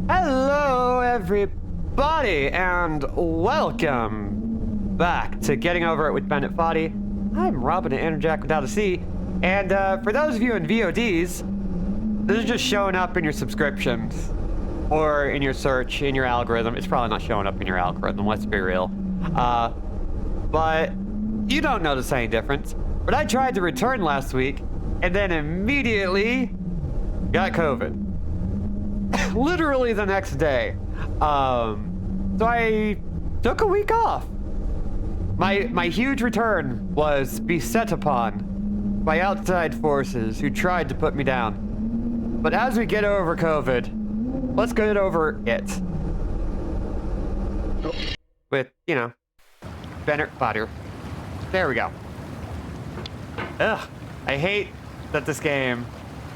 Hello, everybody, and welcome back to Getting Over It with Bennett Foddy. I'm Robin at Interjack without a C, and for those of you in VODs, this is just showing up in your subscriptions or in your search, in your algorithm. It's probably not showing up in your algorithm, let's be real. But you don't notice any difference. But I tried to return last week, and then immediately got COVID. Literally the next day. So I took a week off. My huge return was beset upon by outside forces who tried to put me down. But as we get over COVID, let's get over it. With, Bennett Foddy. There we go. Ugh, I hate that this game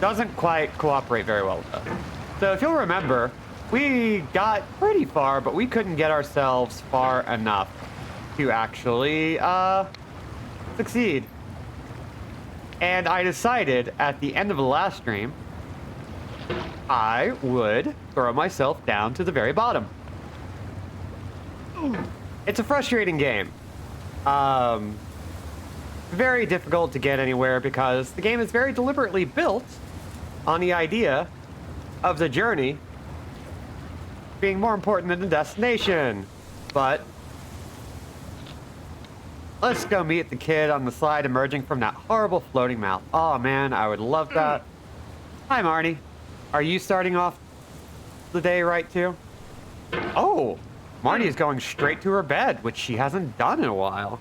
doesn't quite cooperate very well with us. So if you'll remember, we got pretty far, but we couldn't get ourselves far enough to actually succeed. And I decided at the end of the last stream, I would throw myself down to the very bottom. It's a frustrating game. Very difficult to get anywhere because the game is very deliberately built on the idea of the journey being more important than the destination. But let's go meet the kid on the slide emerging from that horrible floating mouth. Oh man, I would love that. Hi Marnie. Are you starting off the day right too? Oh, Marnie is going straight to her bed, which she hasn't done in a while.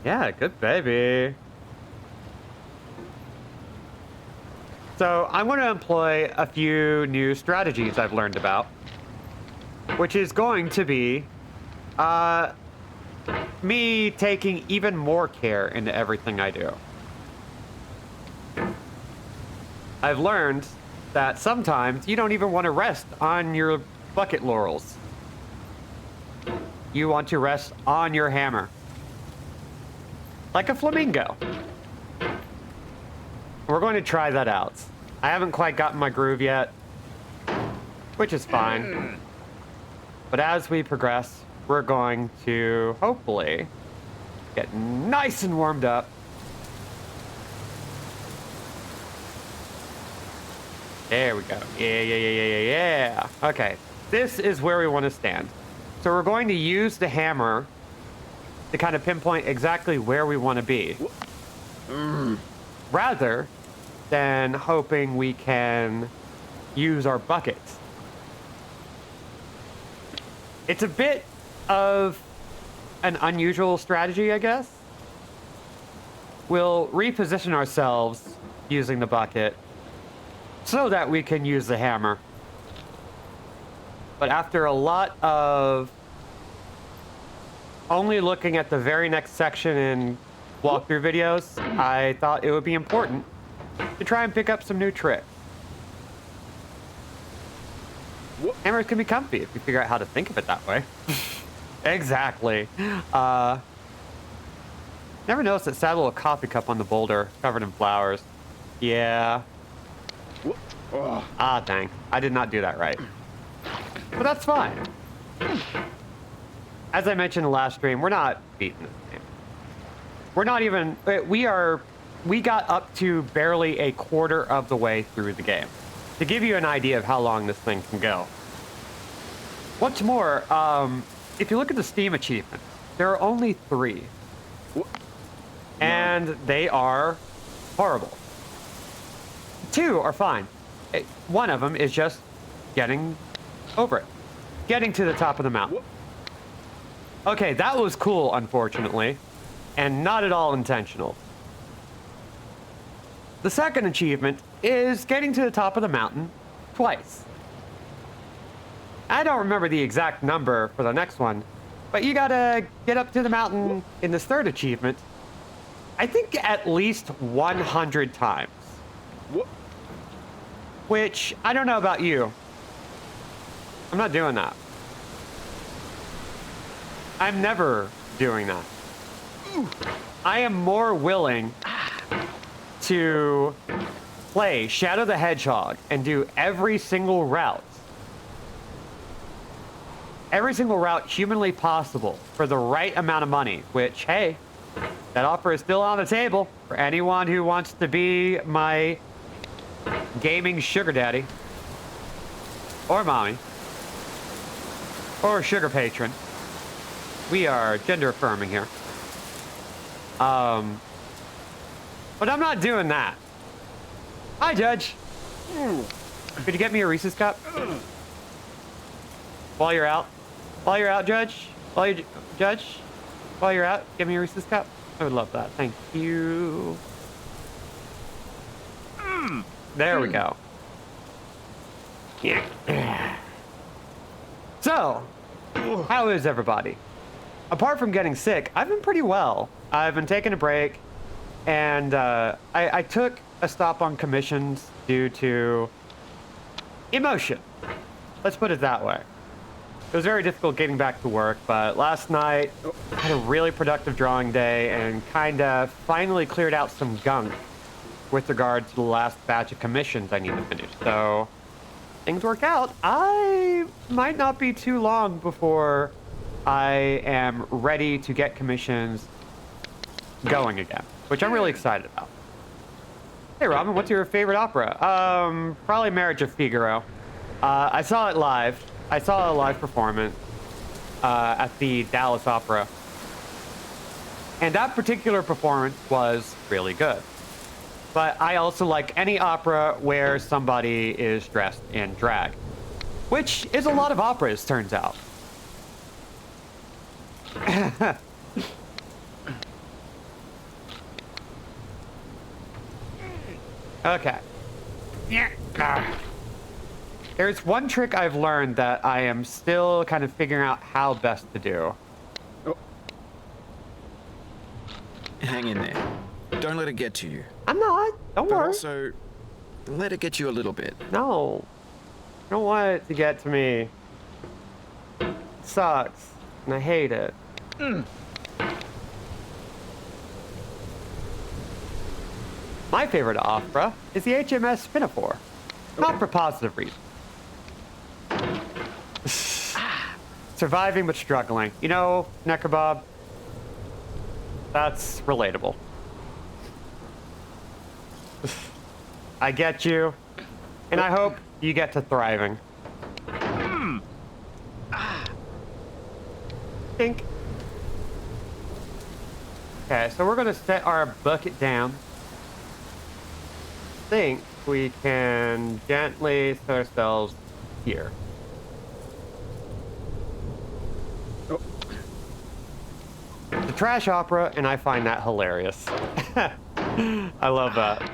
Yeah, good baby. So I'm going to employ a few new strategies I've learned about, which is going to be me taking even more care into everything I do. I've learned that sometimes you don't even want to rest on your bucket laurels. You want to rest on your hammer. Like a flamingo. We're going to try that out. I haven't quite gotten my groove yet, which is fine. But as we progress, we're going to hopefully get nice and warmed up. There we go. Yeah. Okay, this is where we want to stand. So we're going to use the hammer to kind of pinpoint exactly where we want to be. Rather than hoping we can use our buckets. It's a bit of an unusual strategy, I guess. We'll reposition ourselves using the bucket so that we can use the hammer. But after a lot of only looking at the very next section in walkthrough videos, I thought it would be important to try and pick up some new tricks. Hammers can be comfy if you figure out how to think of it that way. Exactly. Never noticed that sad little coffee cup on the boulder covered in flowers. Yeah. Ah, dang. I did not do that right. But that's fine. As I mentioned in the last stream, we're not beating this game. We're not even... We got up to barely a quarter of the way through the game. To give you an idea of how long this thing can go. What's more, if you look at the Steam achievements, there are only 3. And they are horrible. 2 are fine. One of them is just getting over it. Getting to the top of the mountain. Okay, that was cool, unfortunately. And not at all intentional. The second achievement is getting to the top of the mountain twice. I don't remember the exact number for the next one, but you gotta get up to the mountain in this third achievement, I think at least 100 times. Which, I don't know about you. I'm not doing that. I'm never doing that. I am more willing to play Shadow the Hedgehog and do every single route every single route humanly possible for the right amount of money, which, hey, that offer is still on the table for anyone who wants to be my gaming sugar daddy or mommy or sugar patron. We are gender affirming here. But I'm not doing that. Hi, Judge. Could you get me a Reese's cup? While you're out, Judge. While you're out, give me a Reese's cup. I would love that. Thank you. There we go. Yeah. So, how is everybody? Apart from getting sick, I've been pretty well. I've been taking a break, and I took a stop on commissions due to emotion. Let's put it that way. It was very difficult getting back to work, but last night I had a really productive drawing day and kind of finally cleared out some gunk with regard to the last batch of commissions I need to finish. So things work out. I might not be too long before I am ready to get commissions going again, which I'm really excited about. Hey, Robin, what's your favorite opera? Probably Marriage of Figaro. I saw it live. I saw a live performance at the Dallas Opera. And that particular performance was really good. But I also like any opera where somebody is dressed in drag, which is a lot of operas, turns out. Okay. There's one trick I've learned that I am still kind of figuring out how best to do. Oh. Hang in there. Don't let it get to you. I'm not. Don't worry. Also, let it get you a little bit. No. I don't want it to get to me. It sucks. And I hate it. My favorite opera is the HMS Pinafore. Not for positive reasons. Surviving but struggling. You know, Necrobob, that's relatable. I get you, and I hope you get to thriving. Think. Okay, so we're gonna set our bucket down. Think we can gently set ourselves here. The trash opera, and I find that hilarious. I love that.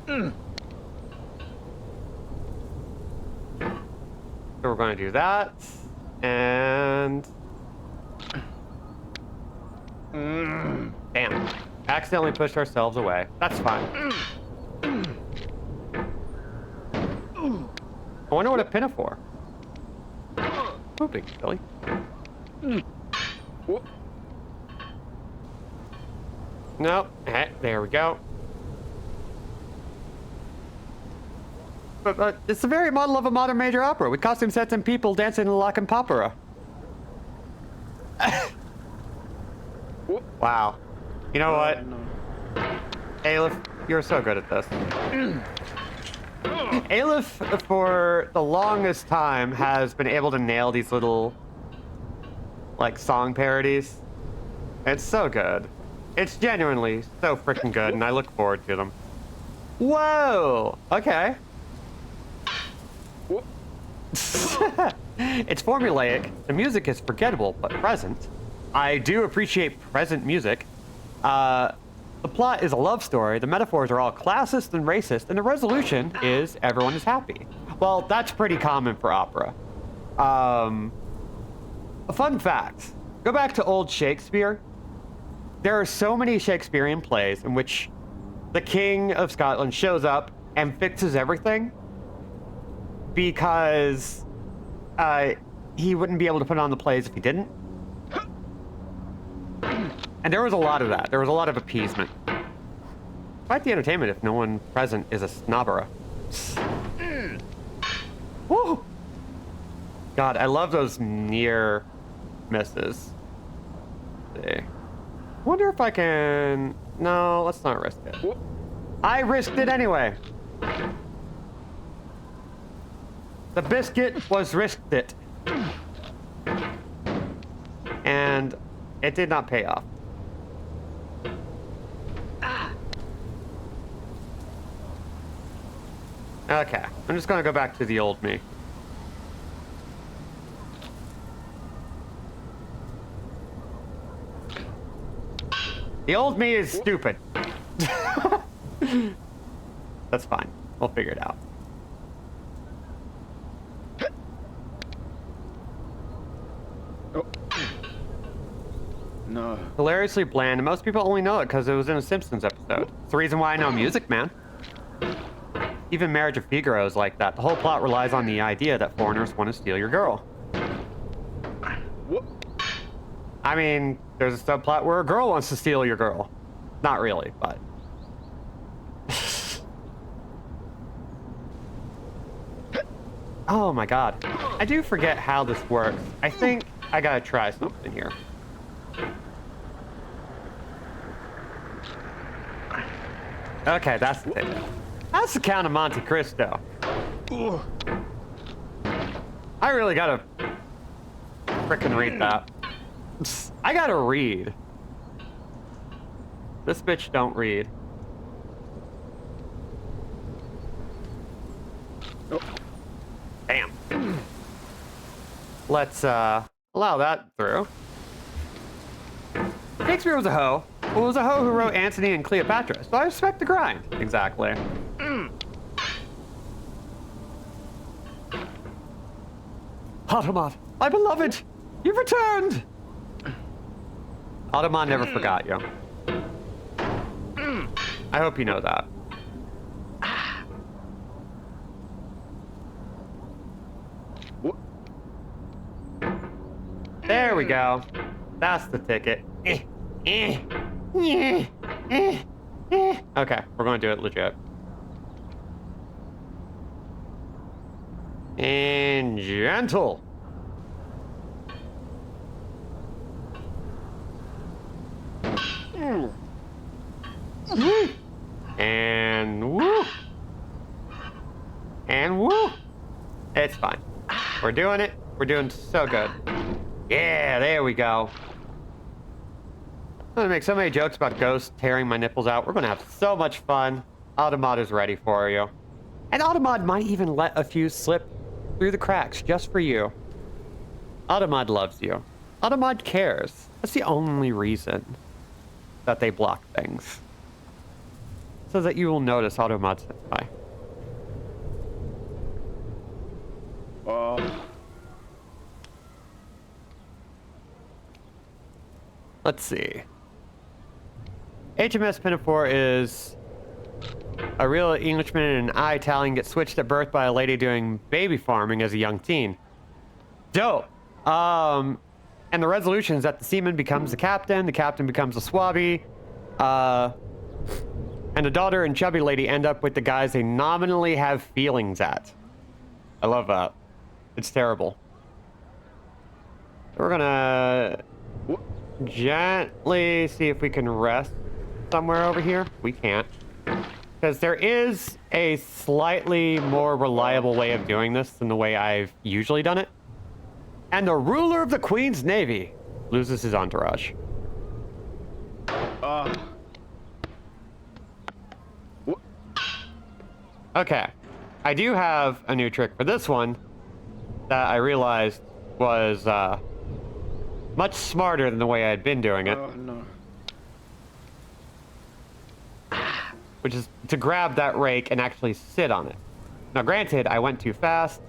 So we're going to do that, and damn, accidentally pushed ourselves away. That's fine. I wonder what a pinafore. Pooping, Billy. Nope. Hey, there we go. But it's the very model of a modern major opera with costume sets and people dancing in the lock and popera. Wow. You know what? Aleph, you're so good at this. Aleph, for the longest time, has been able to nail these little, like, song parodies. It's so good. It's genuinely so freaking good, and I look forward to them. Whoa! Okay. It's formulaic. The music is forgettable, but present. I do appreciate present music. The plot is a love story. The metaphors are all classist and racist, and the resolution is everyone is happy. Well, that's pretty common for opera. A fun fact. Go back to old Shakespeare. There are so many Shakespearean plays in which the King of Scotland shows up and fixes everything because he wouldn't be able to put on the plays if he didn't. And there was a lot of that. There was a lot of appeasement. Quite the entertainment if no one present is a snobbera. Woo! God, I love those near misses. Let's see. Wonder if I can... No, let's not risk it. I risked it anyway. The biscuit was risked it. And it did not pay off. Okay, I'm just gonna go back to the old me. The old me is stupid. That's fine. We'll figure it out. No. Hilariously bland, and most people only know it because it was in a Simpsons episode. It's the reason why I know music, man. Even Marriage of Figaro is like that. The whole plot relies on the idea that foreigners want to steal your girl. I mean, there's a subplot where a girl wants to steal your girl. Not really, but... Oh my god. I do forget how this works. I think I gotta try something here. Okay, that's the thing. That's the Count of Monte Cristo. I really gotta frickin' read that. I gotta read. This bitch don't read. Bam. Let's allow that through. Shakespeare was a hoe. Well, it was a hoe who wrote Antony and Cleopatra, so I respect the grind. Exactly. Automat, my beloved, you've returned! Automat never forgot you. I hope you know that. There we go. That's the ticket. Okay, we're going to do it legit. And gentle. And woo. And woo. It's fine. We're doing it. We're doing so good. Yeah, there we go. I'm gonna make so many jokes about ghosts tearing my nipples out. We're gonna have so much fun. Automod is ready for you. And Automod might even let a few slip through the cracks just for you. Automod loves you. Automod cares. That's the only reason that they block things. So that you will notice Automod senpai. Let's see. HMS Pinafore is a real Englishman and an Italian get switched at birth by a lady doing baby farming as a young teen. Dope. And the resolution is that the seaman becomes the captain becomes a swabby, and the daughter and chubby lady end up with the guys they nominally have feelings at. I love that. It's terrible. We're gonna gently see if we can rest somewhere over here. We can't. Because there is a slightly more reliable way of doing this than the way I've usually done it. And the ruler of the Queen's Navy loses his entourage. Okay. I do have a new trick for this one that I realized was much smarter than the way I had been doing it. Oh, no. Which is to grab that rake and actually sit on it. Now, granted, I went too fast.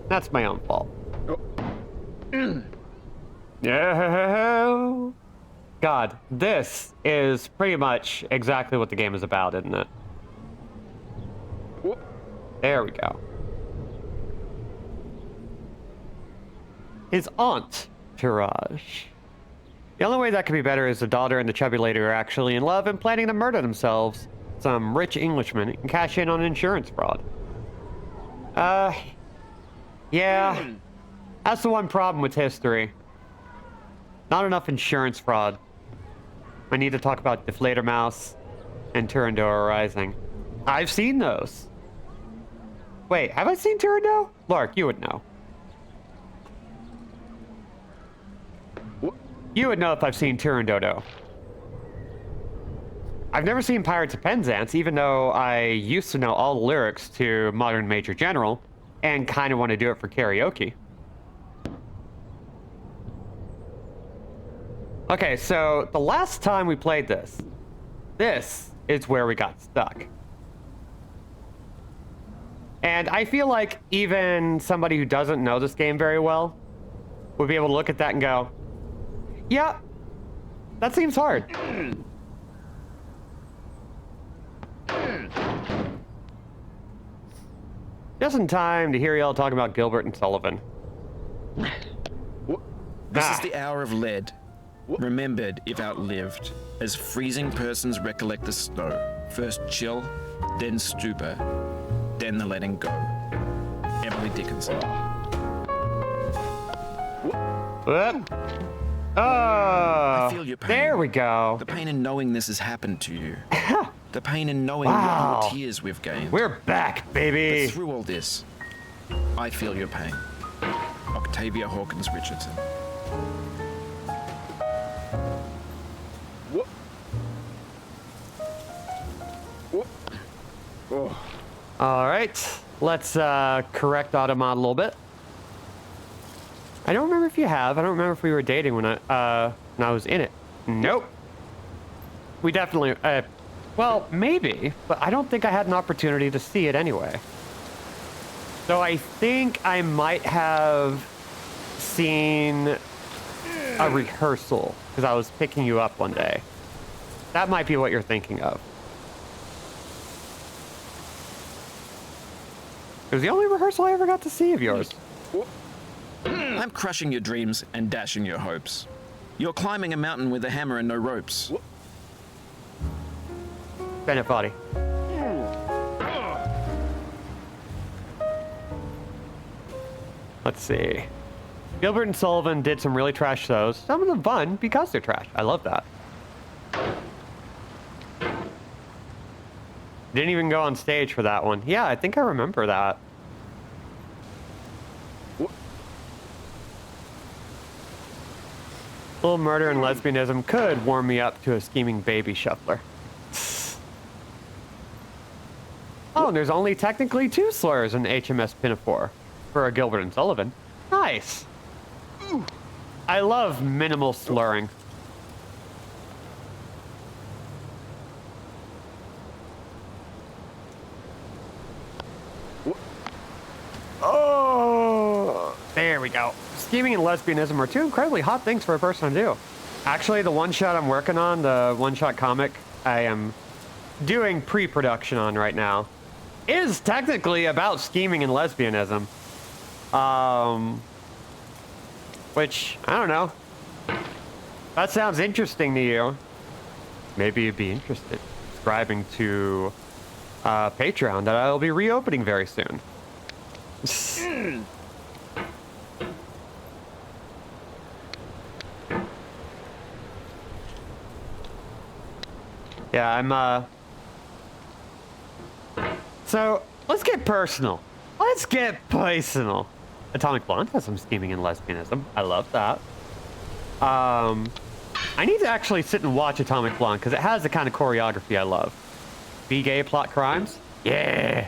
That's my own fault. Yeah. God, this is pretty much exactly what the game is about, isn't it? There we go. His entourage. The only way that could be better is the daughter and the chubby lady are actually in love and planning to murder themselves. Some rich Englishman and cash in on insurance fraud. Yeah. That's the one problem with history. Not enough insurance fraud. I need to talk about Deflator Mouse and Turandot Rising. I've seen those. Wait, have I seen Turandot? Lark, you would know. You would know if I've seen Turandot. I've never seen Pirates of Penzance, even though I used to know all the lyrics to Modern Major General and kind of want to do it for karaoke. Okay, so the last time we played this is where we got stuck. And I feel like even somebody who doesn't know this game very well would be able to look at that and go, yeah, that seems hard. Just in time to hear y'all talking about Gilbert and Sullivan. This is the hour of lead. Remembered if outlived, as freezing persons recollect the snow. First chill, then stupor, then the letting go. Emily Dickinson. Oh, I feel your pain. There we go. The pain in knowing this has happened to you. The pain in knowing Wow. what tears we've gained. We're back, baby. But through all this, I feel your pain. Octavia Hawkins Richardson. All right, let's correct Automod a little bit. I don't remember if you have. I don't remember if we were dating when I was in it. Nope. We definitely, well, maybe, but I don't think I had an opportunity to see it anyway. So I think I might have seen a rehearsal because I was picking you up one day. That might be what you're thinking of. It was the only rehearsal I ever got to see of yours. I'm crushing your dreams and dashing your hopes. You're climbing a mountain with a hammer and no ropes. Bennett Foddy. Let's see. Gilbert and Sullivan did some really trash shows. Some of them fun because they're trash. I love that. Didn't even go on stage for that one. Yeah, I think I remember that. A little murder and lesbianism could warm me up to a scheming baby shuffler. Oh, and there's only technically 2 slurs in HMS Pinafore for a Gilbert and Sullivan. Nice. I love minimal slurring. Oh, there we go. Scheming and lesbianism are 2 incredibly hot things for a person to do. Actually, the one-shot I'm working on, the one-shot comic I am doing pre-production on right now, is technically about scheming and lesbianism. Which, I don't know. That sounds interesting to you. Maybe you'd be interested in subscribing to Patreon that I'll be reopening very soon. Yeah, I'm, So, let's get personal. Let's get personal. Atomic Blonde has some scheming and lesbianism. I love that. I need to actually sit and watch Atomic Blonde because it has the kind of choreography I love. Be gay, plot crimes? Yeah.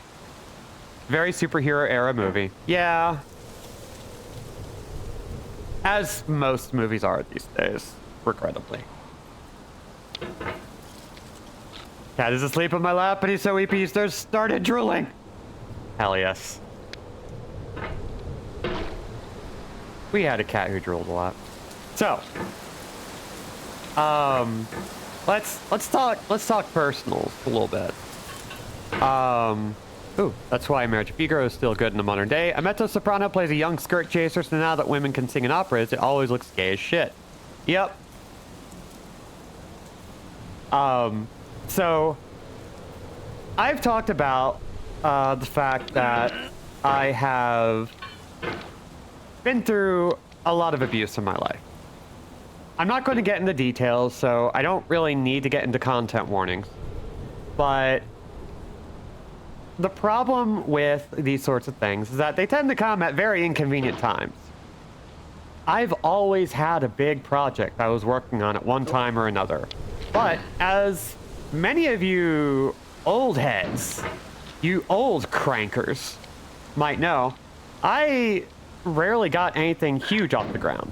Very superhero era movie. Yeah. As most movies are these days, regrettably. Cat is asleep on my lap, but he's so weepy he started drooling. Hell yes. We had a cat who drooled a lot. So, let's talk personals a little bit. Ooh, that's why Marriage Figaro is still good in the modern day. A mezzo-soprano plays a young skirt chaser, so now that women can sing in operas, it always looks gay as shit. Yep. So, I've talked about the fact that I have been through a lot of abuse in my life. I'm not going to get into details, so I don't really need to get into content warnings. But the problem with these sorts of things is that they tend to come at very inconvenient times. I've always had a big project I was working on at one time or another. But as many of you old heads, you old crankers, might know, I rarely got anything huge off the ground.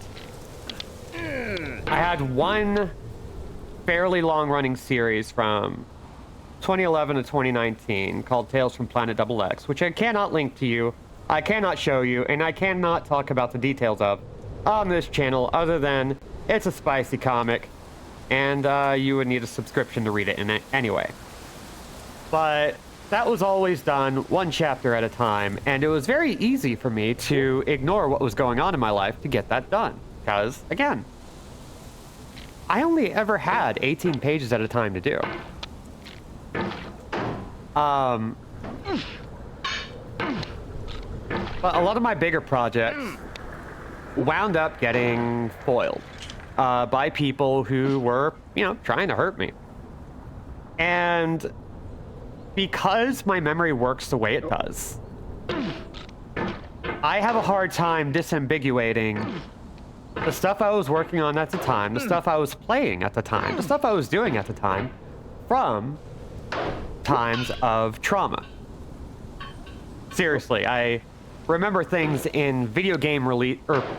I had one fairly long-running series from 2011 to 2019 called Tales from Planet XX, which I cannot link to you, I cannot show you, and I cannot talk about the details of on this channel other than it's a spicy comic, and you would need a subscription to read it in it anyway. But that was always done one chapter at a time, and it was very easy for me to ignore what was going on in my life to get that done. Because, again, I only ever had 18 pages at a time to do. But a lot of my bigger projects wound up getting foiled by people who were, trying to hurt me. And because my memory works the way it does, I have a hard time disambiguating the stuff I was working on at the time, the stuff I was playing at the time, the stuff I was doing at the time, from times of trauma. Seriously, I remember things in video game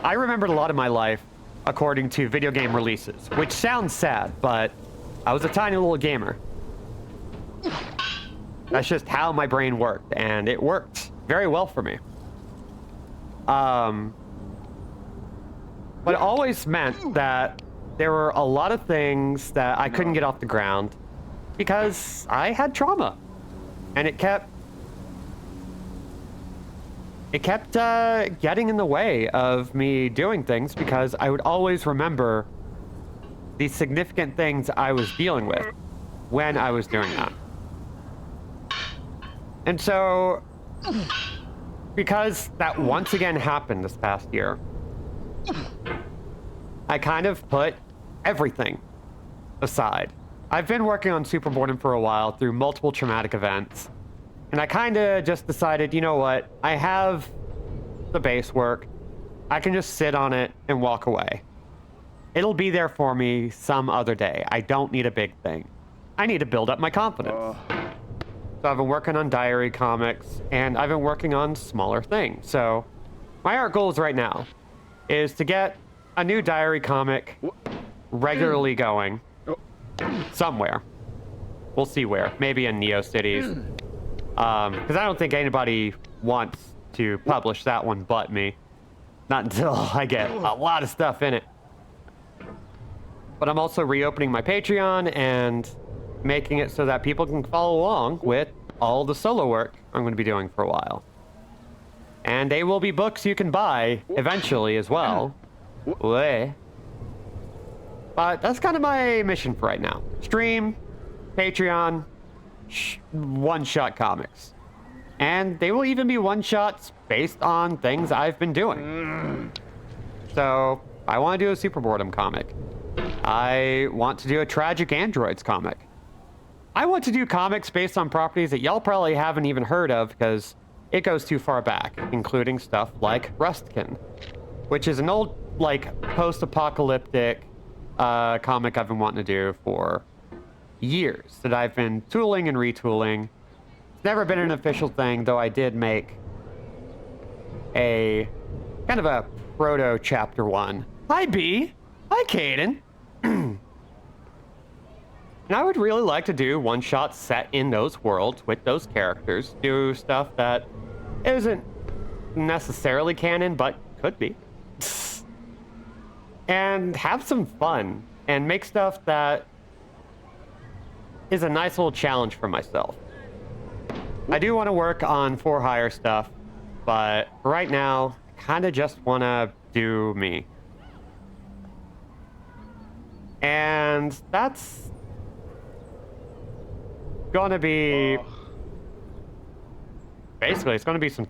I remembered a lot of my life according to video game releases, which sounds sad, but I was a tiny little gamer. That's just how my brain worked, and it worked very well for me. But it always meant that there were a lot of things that I couldn't get off the ground because I had trauma, and it kept getting in the way of me doing things because I would always remember the significant things I was dealing with when I was doing that. And so, because that once again happened this past year, I kind of put everything aside. I've been working on Super Boredom for a while through multiple traumatic events, and I kind of just decided, you know what, I have the base work, I can just sit on it and walk away. It'll be there for me some other day. I don't need a big thing. I need to build up my confidence. So I've been working on diary comics, and I've been working on smaller things. So my art goals right now is to get a new diary comic regularly going somewhere. We'll see where. Maybe in NeoCities. Because I don't think anybody wants to publish that one but me. Not until I get a lot of stuff in it. But I'm also reopening my Patreon and making it so that people can follow along with all the solo work I'm going to be doing for a while. And they will be books you can buy eventually as well. But that's kind of my mission for right now. Stream, Patreon, one-shot comics. And they will even be one-shots based on things I've been doing. So, I want to do a Super Boredom comic. I want to do a Tragic Androids comic. I want to do comics based on properties that y'all probably haven't even heard of because it goes too far back, including stuff like Rustkin, which is an old, post-apocalyptic comic I've been wanting to do for years that I've been tooling and retooling. It's never been an official thing, though I did make a kind of a proto chapter 1. Hi, B. Hi, Caden. And I would really like to do one-shots set in those worlds with those characters. Do stuff that isn't necessarily canon, but could be. And have some fun. And make stuff that is a nice little challenge for myself. I do want to work on for-hire stuff, but right now, I kind of just want to do me. And that's gonna be basically, it's gonna be some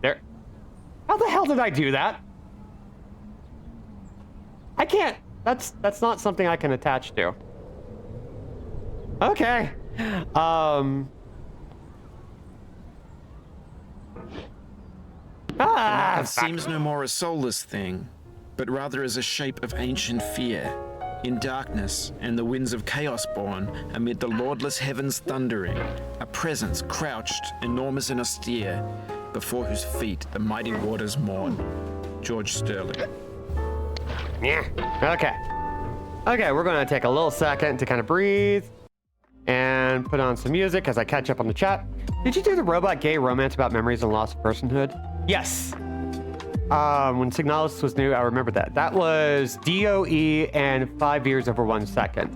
how the hell did I do that? I can't. That's not something I can attach to. Okay. It seems no more a soulless thing, but rather as a shape of ancient fear, in darkness and the winds of chaos born, amid the lordless heavens thundering, a presence crouched, enormous and austere, before whose feet the mighty waters mourn. George Sterling. Yeah. Okay. Okay, we're gonna take a little second to kind of breathe and put on some music as I catch up on the chat. Did you do the robot gay romance about memories and loss of personhood? Yes. When Signalis was new, I remember that. That was DOE and 5 years over 1 second.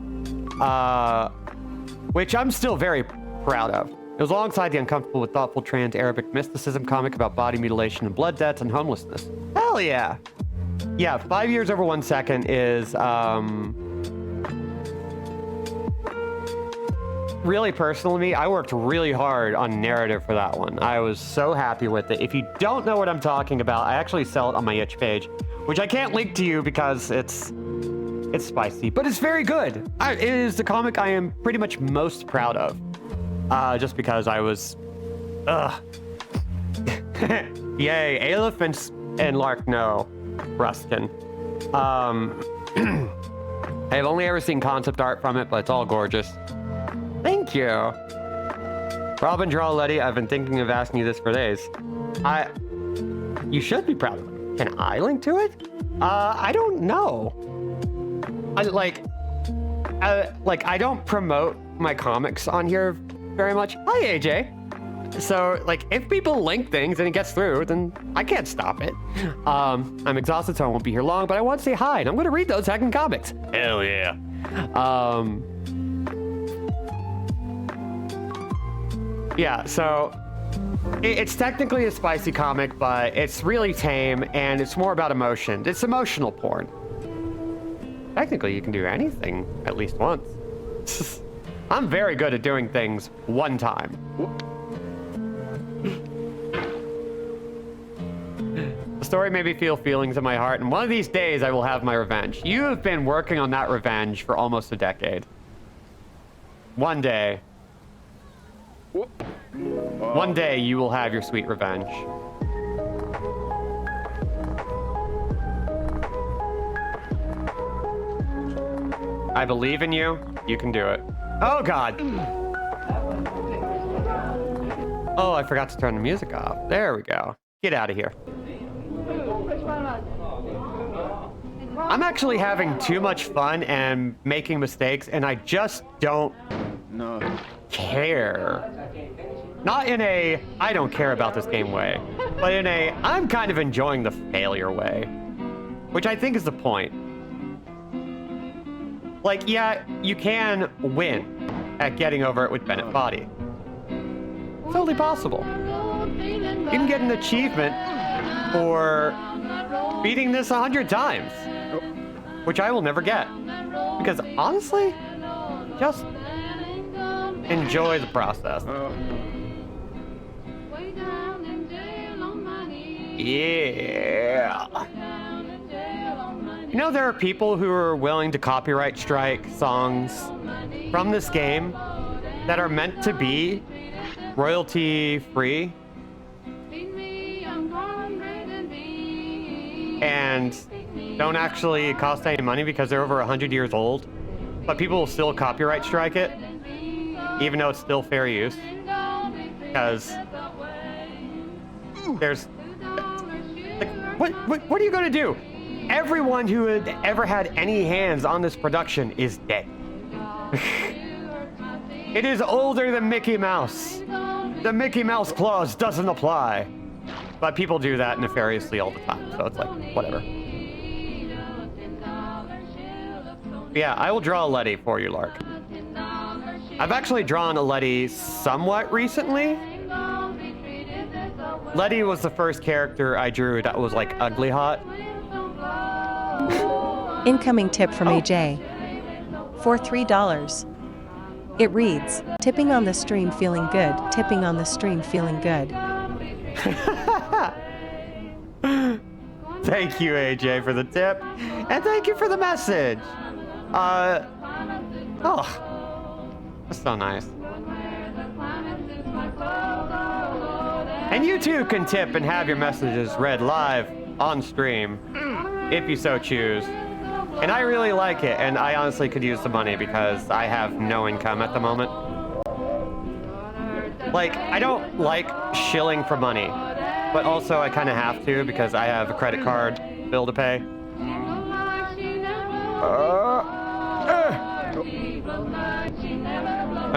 Which I'm still very proud of. It was alongside the uncomfortable but thoughtful trans Arabic mysticism comic about body mutilation and blood debts and homelessness. Hell yeah. Yeah, 5 years over 1 second is, really personal to me. I worked really hard on narrative for that one. I was so happy with it. If you don't know what I'm talking about, I actually sell it on my itch page, which I can't link to you because it's spicy, but it's very good. It is the comic I am pretty much most proud of. Just because I was, yay, Aleph and Lark, no, Ruskin. I've only ever seen concept art from it, but it's all gorgeous. Thank you. Robin Draw Letty, I've been thinking of asking you this for days. You should be proud of it. Can I link to it? I don't know. I don't promote my comics on here very much. Hi, AJ. So, like, if people link things and it gets through, then I can't stop it. I'm exhausted, so I won't be here long, but I want to say hi, and I'm going to read those hacking comics. Hell yeah. Yeah, so it's technically a spicy comic, but it's really tame, and it's more about emotion. It's emotional porn. Technically, you can do anything at least once. I'm very good at doing things one time. The story made me feel feelings in my heart, and one of these days I will have my revenge. You have been working on that revenge for almost a decade. One day. One day you will have your sweet revenge. I believe in you. You can do it. Oh, God. Oh, I forgot to turn the music off. There we go. Get out of here. I'm actually having too much fun and making mistakes, and I just don't care. Not in a, I don't care about this game way, but in a, I'm kind of enjoying the failure way, which I think is the point. Like, yeah, you can win at getting over it with Bennett Foddy. Totally possible. You can get an achievement for beating this 100 times, which I will never get. Because honestly, just enjoy the process. Yeah. You know, there are people who are willing to copyright strike songs from this game that are meant to be royalty free and don't actually cost any money because they're over 100 years old, but people will still copyright strike it even though it's still fair use, because there's like, what are you gonna do? Everyone who had ever had any hands on this production is dead. It is older than Mickey Mouse. The Mickey Mouse clause doesn't apply. But people do that nefariously all the time, so it's like, whatever. Yeah, I will draw a Letty for you, Lark. I've actually drawn a Letty somewhat recently. Letty was the first character I drew that was like ugly hot. Incoming tip from AJ. For $3. It reads, tipping on the stream feeling good, tipping on the stream feeling good. Thank you, AJ, for the tip. And thank you for the message. Oh, that's so nice. And you too can tip and have your messages read live on stream, if you so choose. And I really like it, and I honestly could use the money because I have no income at the moment. Like, I don't like shilling for money, but also I kind of have to because I have a credit card bill to pay.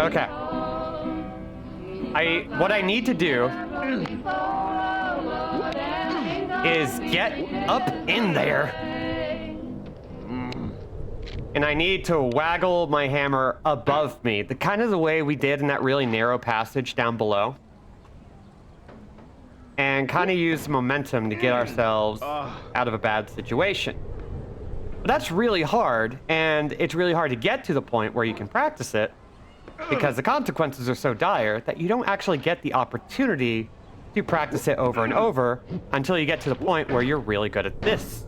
Okay. What I need to do is get up in there, and I need to waggle my hammer above me, the kind of the way we did in that really narrow passage down below, and kind of use momentum to get ourselves out of a bad situation. But that's really hard, and it's really hard to get to the point where you can practice it because the consequences are so dire that you don't actually get the opportunity to practice it over and over until you get to the point where you're really good at this.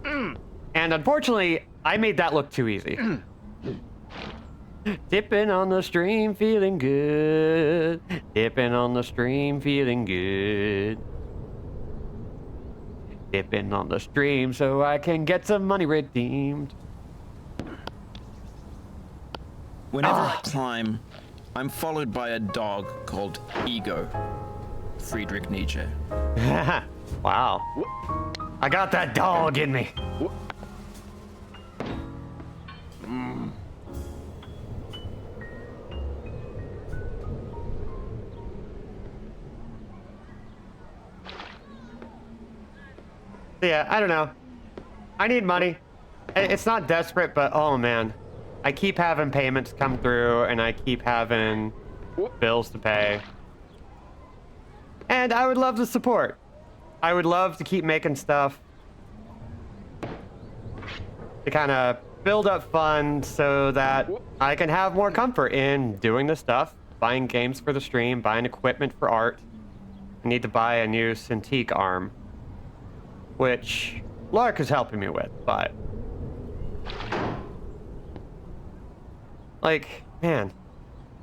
And unfortunately, I made that look too easy. Dipping on the stream, feeling good. Dipping on the stream, feeling good. Dipping on the stream so I can get some money redeemed. Whenever I climb, I'm followed by a dog called Ego. Friedrich Nietzsche. Wow. I got that dog in me. Yeah, I don't know. I need money. It's not desperate, but oh man. I keep having payments come through, and I keep having bills to pay. And I would love the support. I would love to keep making stuff to kind of build up funds so that I can have more comfort in doing this stuff, buying games for the stream, buying equipment for art. I need to buy a new Cintiq arm, which Lark is helping me with, but like, man,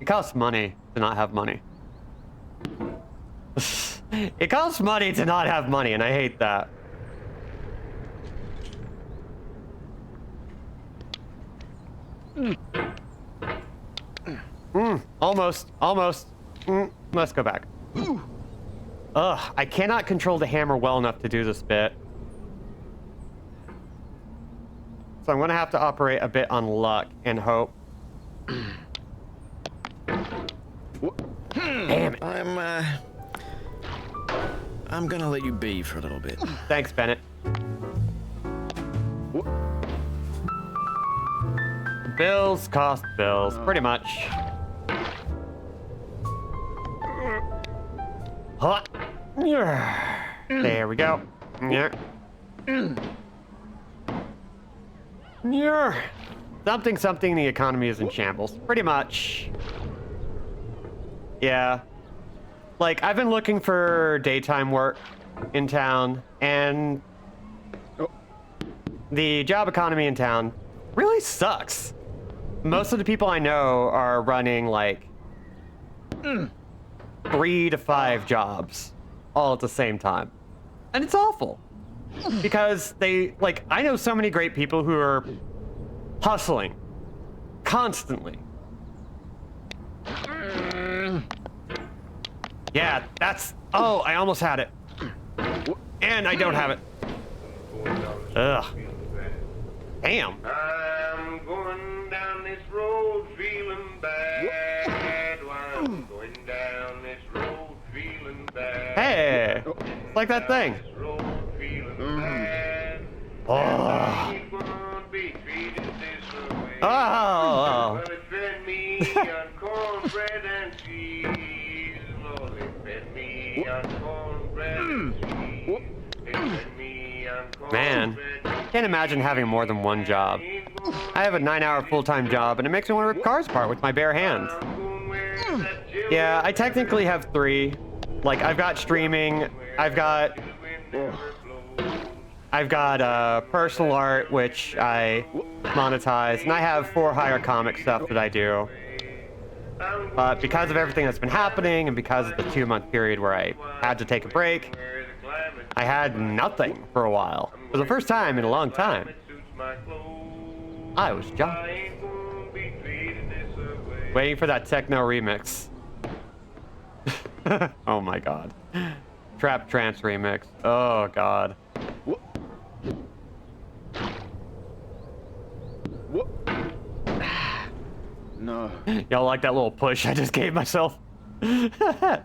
it costs money to not have money. It costs money to not have money, and I hate that. Almost. Let's go back. Ugh, I cannot control the hammer well enough to do this bit. So I'm gonna have to operate a bit on luck and hope. Damn it. I'm gonna let you be for a little bit. Thanks, Bennett. Bills cost bills, pretty much. Hot. There we go. Yeah. Yeah. Something, the economy is in shambles. Pretty much. Yeah. Like, I've been looking for daytime work in town, and the job economy in town really sucks. Most of the people I know are running, like, 3 to 5 jobs all at the same time. And it's awful. Because they, like, I know so many great people who are hustling constantly. Yeah, that's... Oh, I almost had it. And I don't have it. Ugh. Damn. I'm going down this road feeling bad. I'm going down this road feeling bad. Hey, it's like that thing. This road feeling bad. Oh. Ain't gonna be treated this way. Oh. Well, it fed me on cornbread and cheese. Well, it fed me on cornbread and cheese. It fed me on cornbread. Man, can't imagine having more than one job. I have a 9-hour full-time job, and it makes me want to rip cars apart with my bare hands. Yeah, I technically have 3. Like, I've got streaming, I've got I've got personal art, which I monetize, and I have 4 hire comic stuff that I do. But because of everything that's been happening, and because of the 2-month period where I had to take a break, I had nothing for a while. For the first time in a long time, I was jumping. Waiting for that techno remix. Oh my god. Trap Trance remix. Oh god. No. Y'all like that little push I just gave myself? But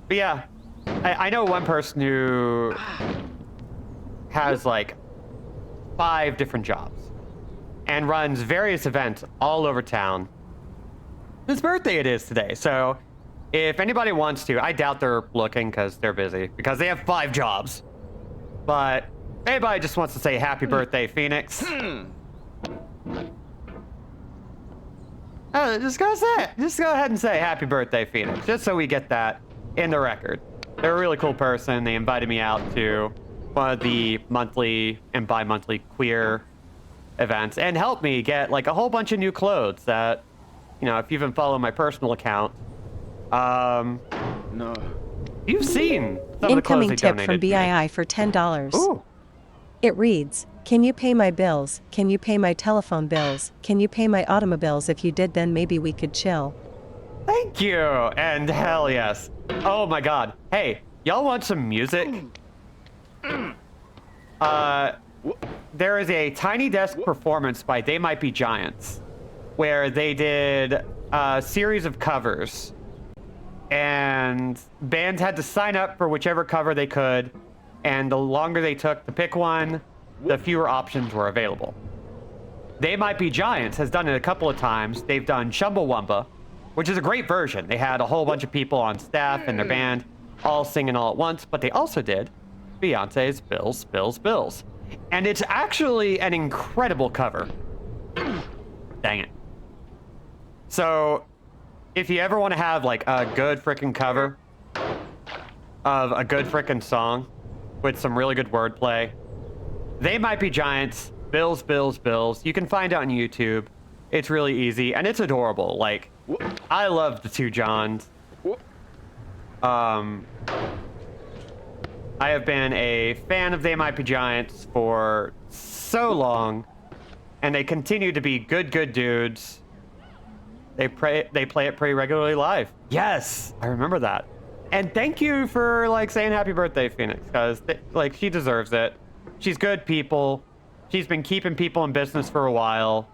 yeah, I know one person who has like 5 different jobs and runs various events all over town. His birthday it is today, so if anybody wants to, I doubt they're looking because they're busy, because they have 5 jobs. But anybody just wants to say happy birthday, Phoenix. Just go say it. Just go ahead and say happy birthday, Phoenix, just so we get that in the record. They're a really cool person. They invited me out to one of the monthly and bi-monthly queer events and helped me get like a whole bunch of new clothes that, you know, if you've been following my personal account, No. you've seen some of the clothes Incoming they tip donated from to me. BII for $10. Ooh. It reads, can you pay my bills? Can you pay my telephone bills? Can you pay my automobiles? If you did, then maybe we could chill. Thank you, and hell yes. Oh my god. Hey, y'all want some music? There is a Tiny Desk performance by They Might Be Giants, where they did a series of covers, and bands had to sign up for whichever cover they could, and the longer they took to pick one, the fewer options were available. They Might Be Giants has done it a couple of times. They've done Chumbawamba, which is a great version. They had a whole bunch of people on staff and their band all singing all at once, but they also did Beyonce's Bills, Bills, Bills. And it's actually an incredible cover. Dang it. So, if you ever want to have like a good frickin' cover of a good frickin' song with some really good wordplay, They Might Be Giants, Bills, Bills, Bills. You can find it on YouTube. It's really easy and it's adorable. Like, I love the 2 Johns. I have been a fan of They Might Be Giants for so long, and they continue to be good dudes. They play it pretty regularly live. Yes, I remember that. And thank you for like saying happy birthday, Phoenix, because like she deserves it. She's good people. She's been keeping people in business for a while.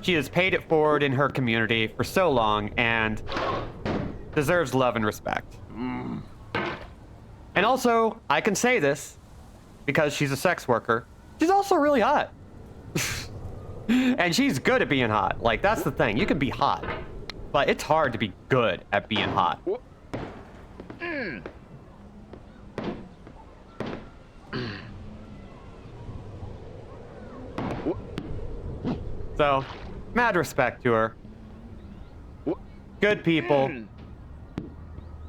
She has paid it forward in her community for so long and deserves love and respect. And also, I can say this because she's a sex worker. She's also really hot. And she's good at being hot. Like, that's the thing. You can be hot, but it's hard to be good at being hot. So, mad respect to her. Good people.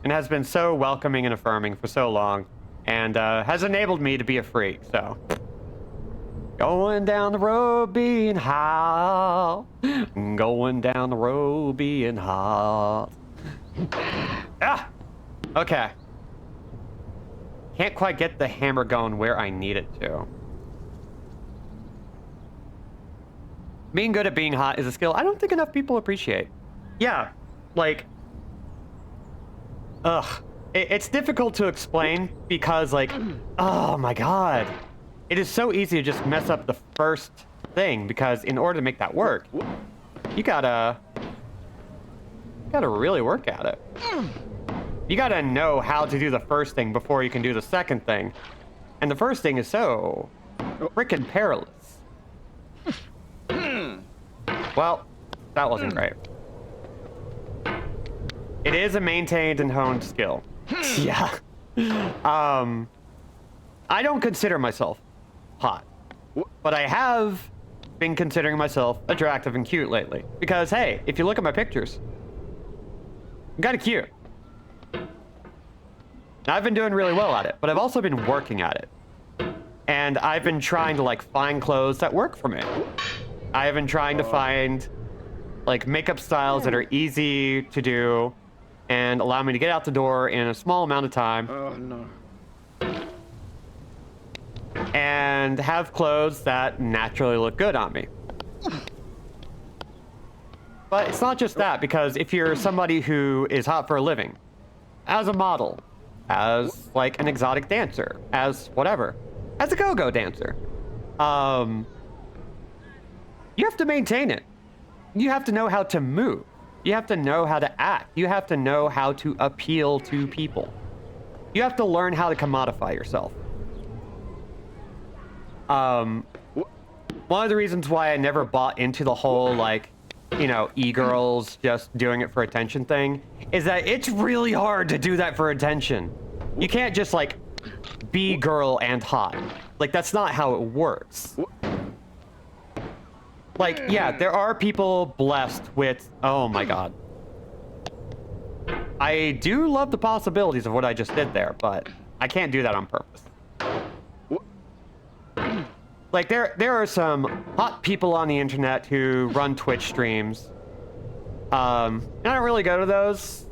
And has been so welcoming and affirming for so long. And has enabled me to be a freak, so. Going down the road being hot. Going down the road being hot. Ah! Okay. Can't quite get the hammer going where I need it to. Being good at being hot is a skill I don't think enough people appreciate. Yeah, like... Ugh. It's difficult to explain because, like, oh my god. It is so easy to just mess up the first thing because in order to make that work, you gotta really work at it. You gotta know how to do the first thing before you can do the second thing. And the first thing is so frickin' perilous. Well, that wasn't great. It is a maintained and honed skill. Yeah. I don't consider myself hot, but I have been considering myself attractive and cute lately. Because, hey, if you look at my pictures, I'm kind of cute. I've been doing really well at it, but I've also been working at it. And I've been trying to like find clothes that work for me. I have been trying to find like makeup styles that are easy to do and allow me to get out the door in a small amount of time. Oh no. And have clothes that naturally look good on me. But it's not just that, because if you're somebody who is hot for a living, as a model, as like an exotic dancer, as whatever, as a go-go dancer, you have to maintain it. You have to know how to move. You have to know how to act. You have to know how to appeal to people. You have to learn how to commodify yourself. One of the reasons why I never bought into the whole, like, you know, e-girls just doing it for attention thing is that it's really hard to do that for attention. You can't just, like, be girl and hot. Like, that's not how it works. Like, yeah, there are people blessed with... Oh, my God. I do love the possibilities of what I just did there, but I can't do that on purpose. Like, there are some hot people on the internet who run Twitch streams. And I don't really go to those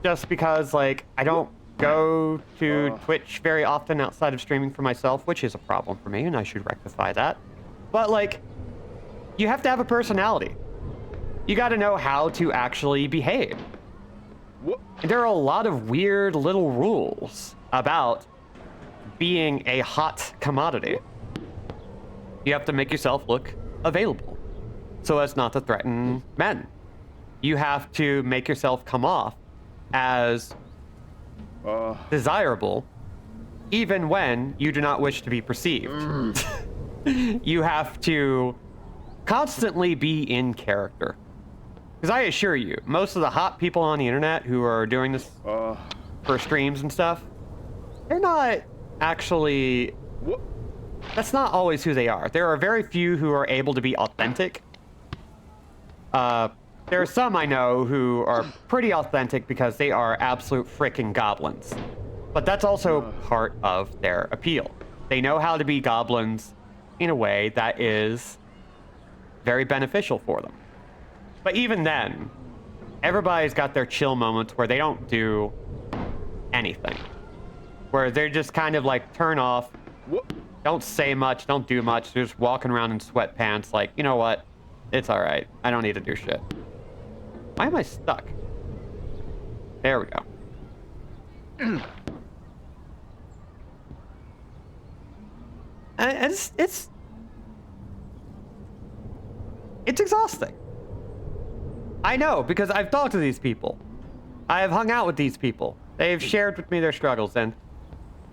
just because, like, I don't go to Twitch very often outside of streaming for myself, which is a problem for me, and I should rectify that. But, like, you have to have a personality. You got to know how to actually behave. And there are a lot of weird little rules about being a hot commodity. You have to make yourself look available so as not to threaten men. You have to make yourself come off as desirable even when you do not wish to be perceived. You have to constantly be in character. Because I assure you, most of the hot people on the internet who are doing this for streams and stuff, they're not actually... That's not always who they are. There are very few who are able to be authentic. There are some I know who are pretty authentic because they are absolute freaking goblins. But that's also part of their appeal. They know how to be goblins in a way that is very beneficial for them. But even then, everybody's got their chill moments where they don't do anything. Where they're just kind of like turn off, don't say much, don't do much, they're just walking around in sweatpants like, you know what, it's alright, I don't need to do shit. Why am I stuck? There we go. And it's exhausting. I know, because I've talked to these people. I have hung out with these people. They've shared with me their struggles, and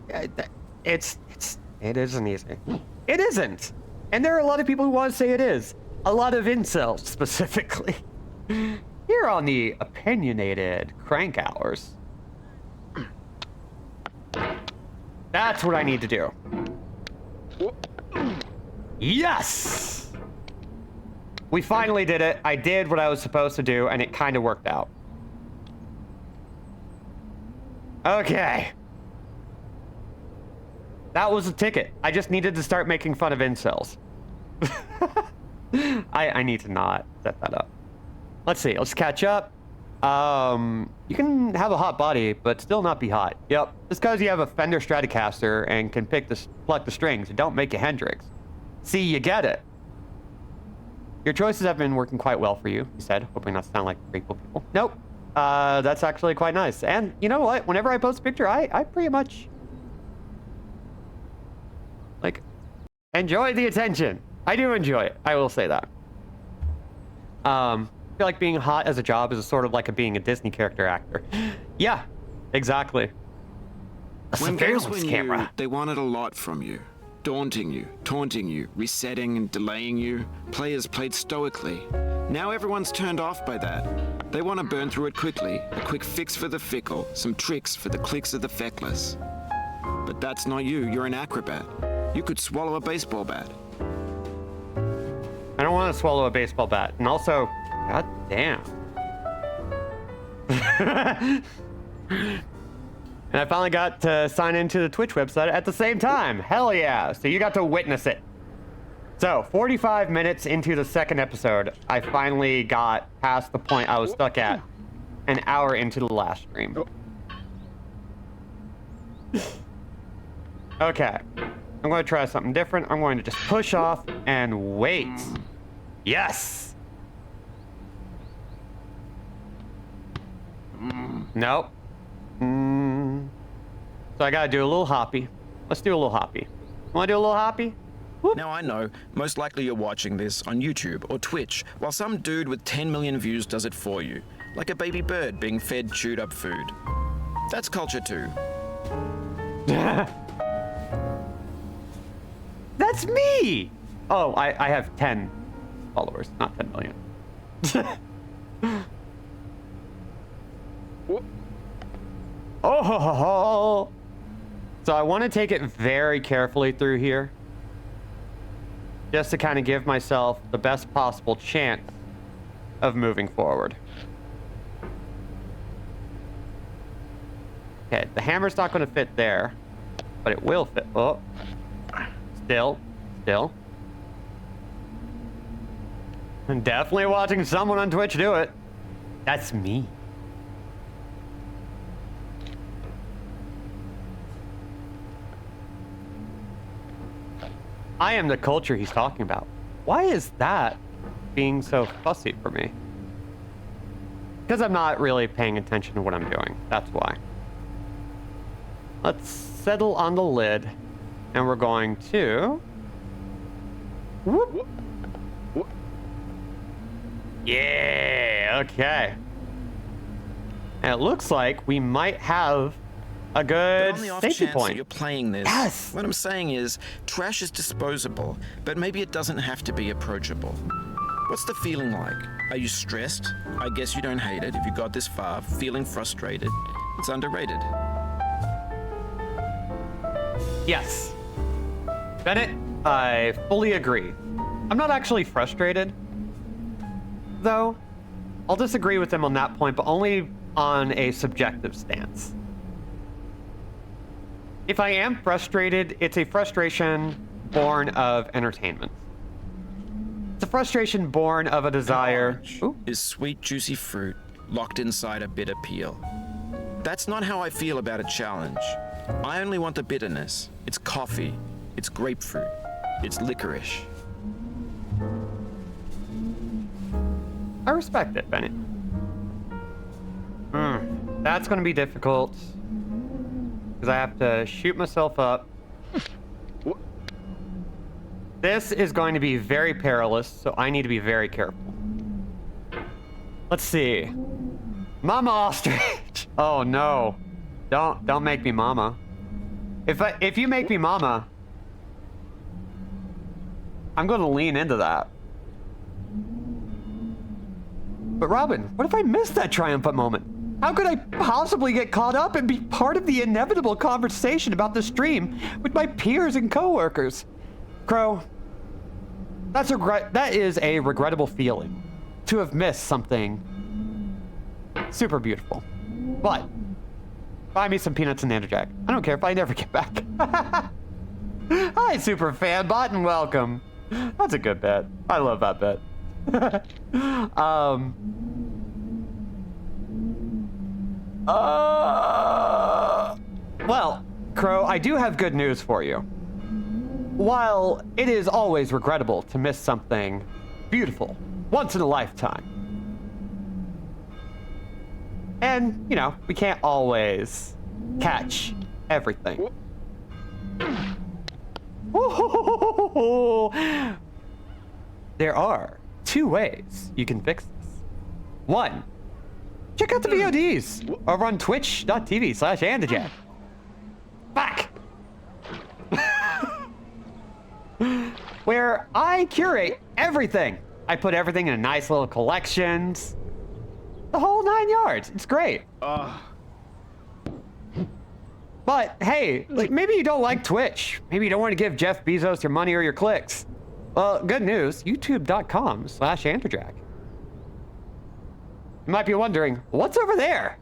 it isn't easy. It isn't. And there are a lot of people who want to say it is. A lot of incels, specifically. Here on the opinionated crank hours. That's what I need to do. Yes! We finally did it. I did what I was supposed to do, and it kind of worked out. Okay. That was a ticket. I just needed to start making fun of incels. I need to not set that up. Let's see. Let's catch up. You can have a hot body, but still not be hot. Yep. Just because you have a Fender Stratocaster and can pluck the strings, it don't make you Hendrix. See, you get it. Your choices have been working quite well for you, he said, hoping not to sound like grateful people. Nope. That's actually quite nice. And you know what? Whenever I post a picture, I pretty much, like, enjoy the attention. I do enjoy it. I will say that. I feel like being hot as a job is sort of like being a Disney character actor. Yeah, exactly. A surveillance camera. They wanted a lot from you. Daunting you, taunting you, resetting and delaying you. Players played stoically. Now everyone's turned off by that. They want to burn through it quickly. A quick fix for the fickle. Some tricks for the clicks of the feckless. But that's not you. You're an acrobat. You could swallow a baseball bat. I don't want to swallow a baseball bat. And also, god damn. And I finally got to sign into the Twitch website at the same time. Hell yeah. So you got to witness it. So 45 minutes into the second episode, I finally got past the point I was stuck at an hour into the last stream. Okay. I'm going to try something different. I'm going to just push off and wait. Yes. Nope. So I gotta do a little hoppy. Let's do a little hoppy. Wanna do a little hoppy? Whoop. Now I know, most likely you're watching this on YouTube or Twitch, while some dude with 10 million views does it for you, like a baby bird being fed chewed up food. That's culture too. That's me! Oh, I have 10 followers, not 10 million. Oh, ho, ho, ho. So I want to take it very carefully through here, just to kind of give myself the best possible chance of moving forward. Okay, the hammer's not going to fit there, but it will fit. Oh, still. I'm definitely watching someone on Twitch do it. That's me. I am the culture he's talking about. Why is that being so fussy for me? Because I'm not really paying attention to what I'm doing. That's why. Let's settle on the lid. And we're going to... Whoop. Yeah, okay. And it looks like we might have a good But on the off safety chance point. that you're playing this, Yes. what I'm saying is, trash is disposable, but maybe it doesn't have to be approachable. What's the feeling like? Are you stressed? I guess you don't hate it if you got this far, feeling frustrated. It's underrated. Yes. Bennett, I fully agree. I'm not actually frustrated, though. I'll disagree with him on that point, but only on a subjective stance. If I am frustrated, it's a frustration born of entertainment. It's a frustration born of a desire. Orange Ooh. is sweet, juicy fruit locked inside a bitter peel. That's not how I feel about a challenge. I only want the bitterness. It's coffee. It's grapefruit. It's licorice. I respect it, Bennett. That's going to be difficult. Because I have to shoot myself up. This is going to be very perilous, so I need to be very careful. Let's see. Mama Ostrich. Oh no. Don't make me mama. If you make me mama, I'm going to lean into that. But Robin, what if I miss that triumphant moment? How could I possibly get caught up and be part of the inevitable conversation about the stream with my peers and coworkers? Crow, that is a regrettable feeling to have missed something super beautiful. But buy me some peanuts and Nanderjack. I don't care if I never get back. Hi, super fan bot, and welcome. That's a good bet. I love that bet. Well, Crow, I do have good news for you. While it is always regrettable to miss something beautiful, once in a lifetime, and, you know, we can't always catch everything. There are two ways you can fix this. One, check out the VODs over on twitch.tv/Andajak. Fuck! Where I curate everything. I put everything in nice little collections. The whole 9 yards. It's great. But hey, like, maybe you don't like Twitch. Maybe you don't want to give Jeff Bezos your money or your clicks. Well, good news, youtube.com/Andajak. You might be wondering, what's over there?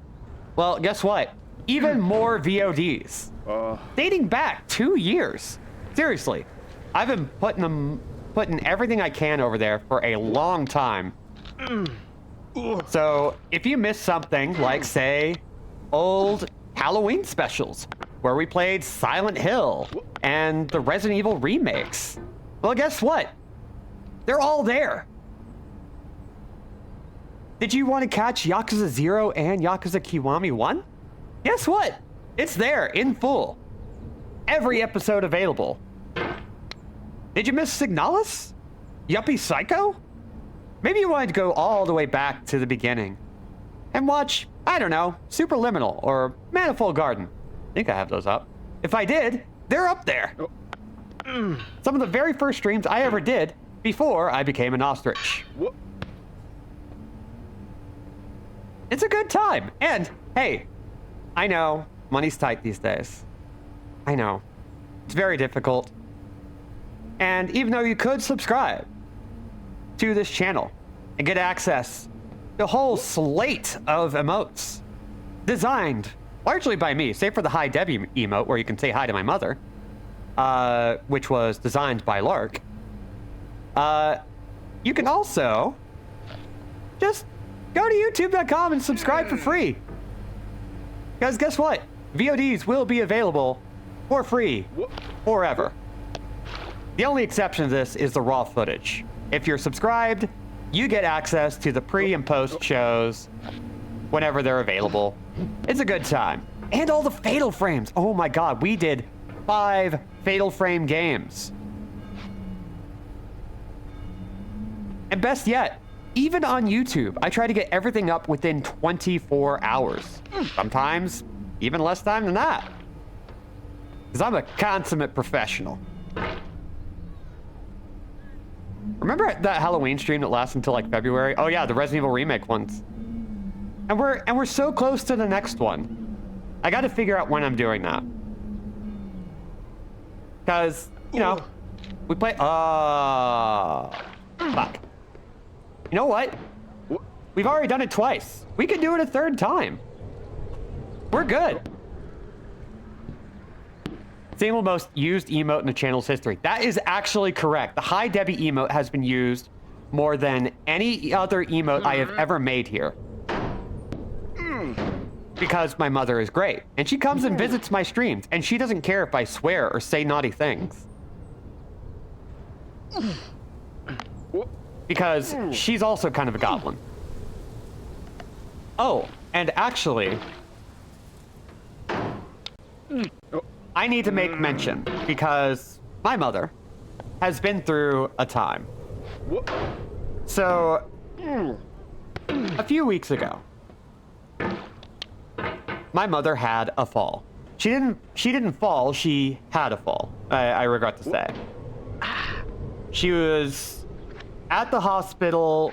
Well, guess what? even more VODs. Dating back 2 years. Seriously. I've been putting everything I can over there for a long time. So if you missed something like, say, old Halloween specials, where we played Silent Hill and the Resident Evil remakes, well, guess what? They're all there. Did you want to catch Yakuza 0 and Yakuza Kiwami 1? Guess what? It's there in full. Every episode available. Did you miss Signalis? Yuppie Psycho? Maybe you wanted to go all the way back to the beginning and watch, I don't know, Superliminal or Manifold Garden. I think I have those up. If I did, they're up there. Some of the very first streams I ever did before I became an ostrich. It's a good time. And, hey, I know, money's tight these days. I know. It's very difficult. And even though you could subscribe to this channel and get access to a whole slate of emotes designed largely by me, save for the Hi Debbie emote where you can say hi to my mother, which was designed by Lark. You can also just go to youtube.com and subscribe for free. Because guess what? VODs will be available for free forever. The only exception to this is the raw footage. If you're subscribed, you get access to the pre and post shows whenever they're available. It's a good time. And all the Fatal Frames. Oh my god, we did 5 Fatal Frame games. And best yet, even on YouTube, I try to get everything up within 24 hours. Sometimes even less time than that. Because I'm a consummate professional. Remember that Halloween stream that lasts until like February? Oh yeah, the Resident Evil remake ones. And we're so close to the next one. I got to figure out when I'm doing that. Because, you know, we play... fuck. You know what? We've already done it twice. We can do it a third time. We're good. Single most used emote in the channel's history. That is actually correct. The Hi Debbie emote has been used more than any other emote I have ever made here. Because my mother is great. And she comes and visits my streams. And she doesn't care if I swear or say naughty things. Because she's also kind of a goblin. Oh, and actually... I need to make mention, because my mother has been through a time. So, a few weeks ago, my mother had a fall. She didn't fall, she had a fall, I regret to say. She was at the hospital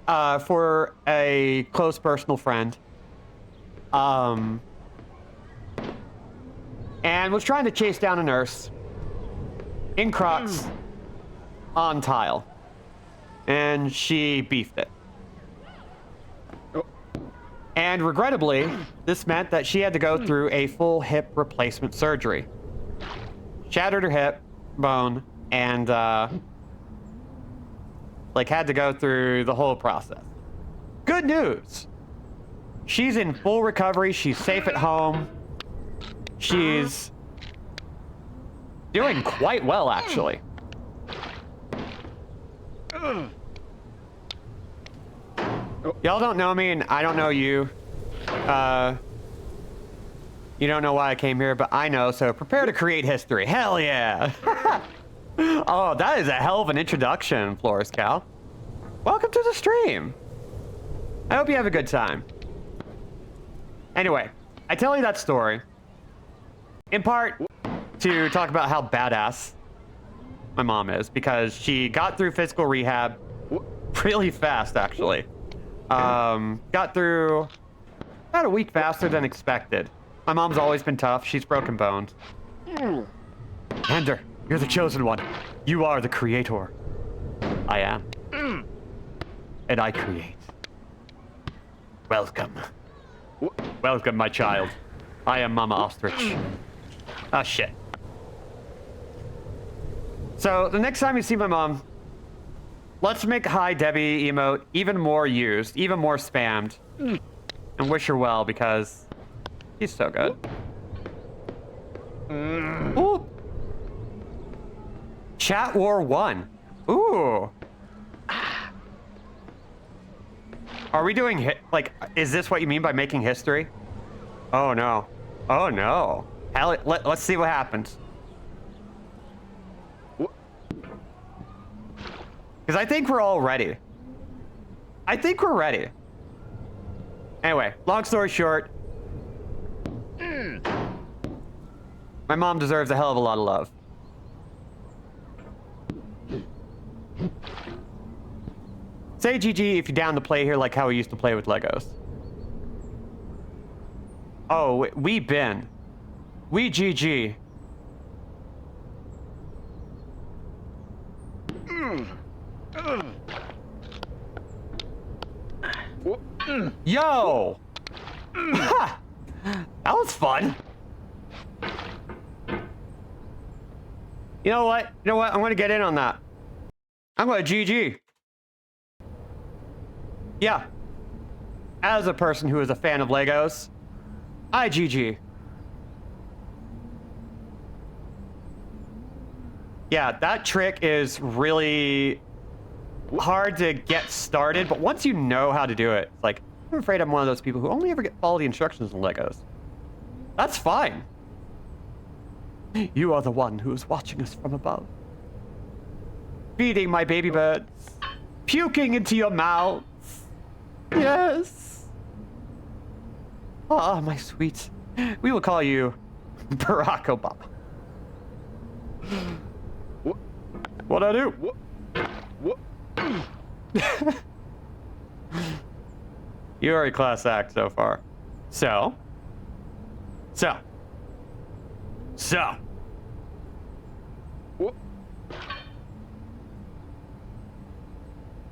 for a close personal friend. And was trying to chase down a nurse in Crocs on tile. And she beefed it. And regrettably, this meant that she had to go through a full hip replacement surgery. Shattered her hip bone and like had to go through the whole process. Good news. She's in full recovery. She's safe at home. She's doing quite well, actually. Y'all don't know me, and I don't know you. You don't know why I came here, but I know, so prepare to create history. Hell yeah! Oh, that is a hell of an introduction, Flores Cal. Welcome to the stream. I hope you have a good time. Anyway, I tell you that story in part to talk about how badass my mom is, because she got through physical rehab really fast, actually. Got through about a week faster than expected. My mom's always been tough. She's broken bones. Ender, you're the chosen one. You are the creator. I am. And I create. Welcome. Welcome, my child. I am Mama Ostrich. Oh, shit. So, the next time you see my mom, let's make Hi Debbie emote even more used, even more spammed. And wish her well, because she's so good. Ooh. Chat War 1. Ooh. Are we doing like, is this what you mean by making history? Oh no. Oh no. Hell, let's see what happens. Because I think we're all ready. I think we're ready. Anyway, long story short. My mom deserves a hell of a lot of love. Say GG if you're down to play here like how we used to play with Legos. Oh, we been. We GG. Yo! Ha! That was fun. You know what? You know what? I'm gonna get in on that. I'm gonna GG. Yeah. As a person who is a fan of Legos, I GG. Yeah, that trick is really hard to get started, but once you know how to do it, it's like, I'm afraid I'm one of those people who only ever follow the instructions in Legos. That's fine. You are the one who is watching us from above. Feeding my baby birds. Puking into your mouth. Yes. Ah, my sweet. We will call you Barack Obama. What'd I do? You're a class act so far. So.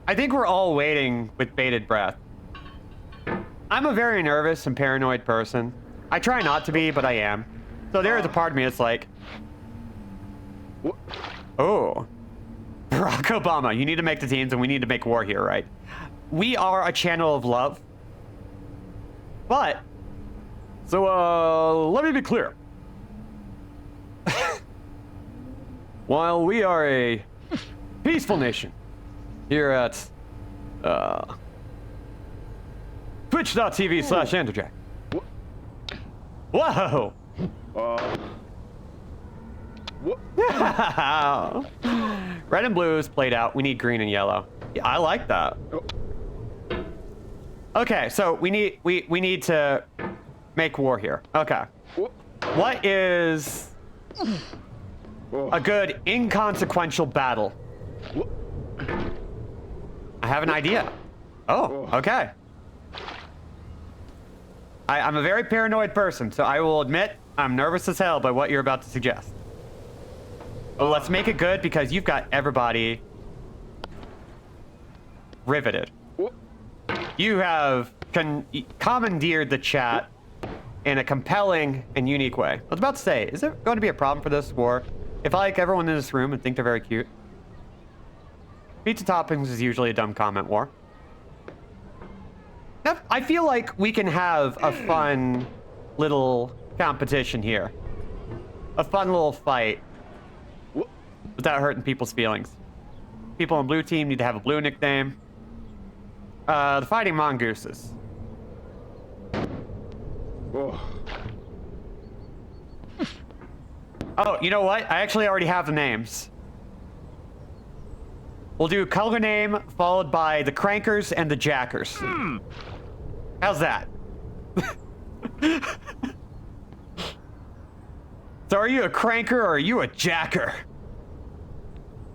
I think we're all waiting with bated breath. I'm a very nervous and paranoid person. I try not to be, but I am. So there is a part of me that's like, oh, Barack Obama, you need to make the teams and we need to make war here, right? We are a channel of love. But, so, let me be clear. While we are a peaceful nation here at, twitch.tv/Andrewjack. Whoa! Red and blue is played out. We need green and yellow. Yeah, I like that. Okay, so we need to make war here. Okay. What is a good inconsequential battle? I have an idea. Oh, okay. I'm a very paranoid person, so I will admit I'm nervous as hell by what you're about to suggest. But let's make it good because you've got everybody riveted. You have commandeered the chat in a compelling and unique way. I was about to say, is there going to be a problem for this war if I like everyone in this room and think they're very cute? Pizza toppings is usually a dumb comment war. I feel like we can have a fun little competition here. A fun little fight without hurting people's feelings. People on blue team need to have a blue nickname. The Fighting Mongooses. Oh, you know what? I actually already have the names. We'll do color name followed by the Crankers and the Jackers. How's that? So are you a cranker or are you a jacker?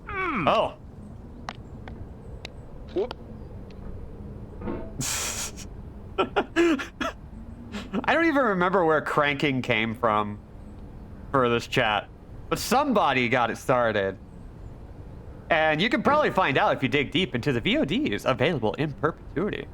Oh. I don't even remember where cranking came from for this chat, but somebody got it started. And you can probably find out if you dig deep into the VODs available in perpetuity.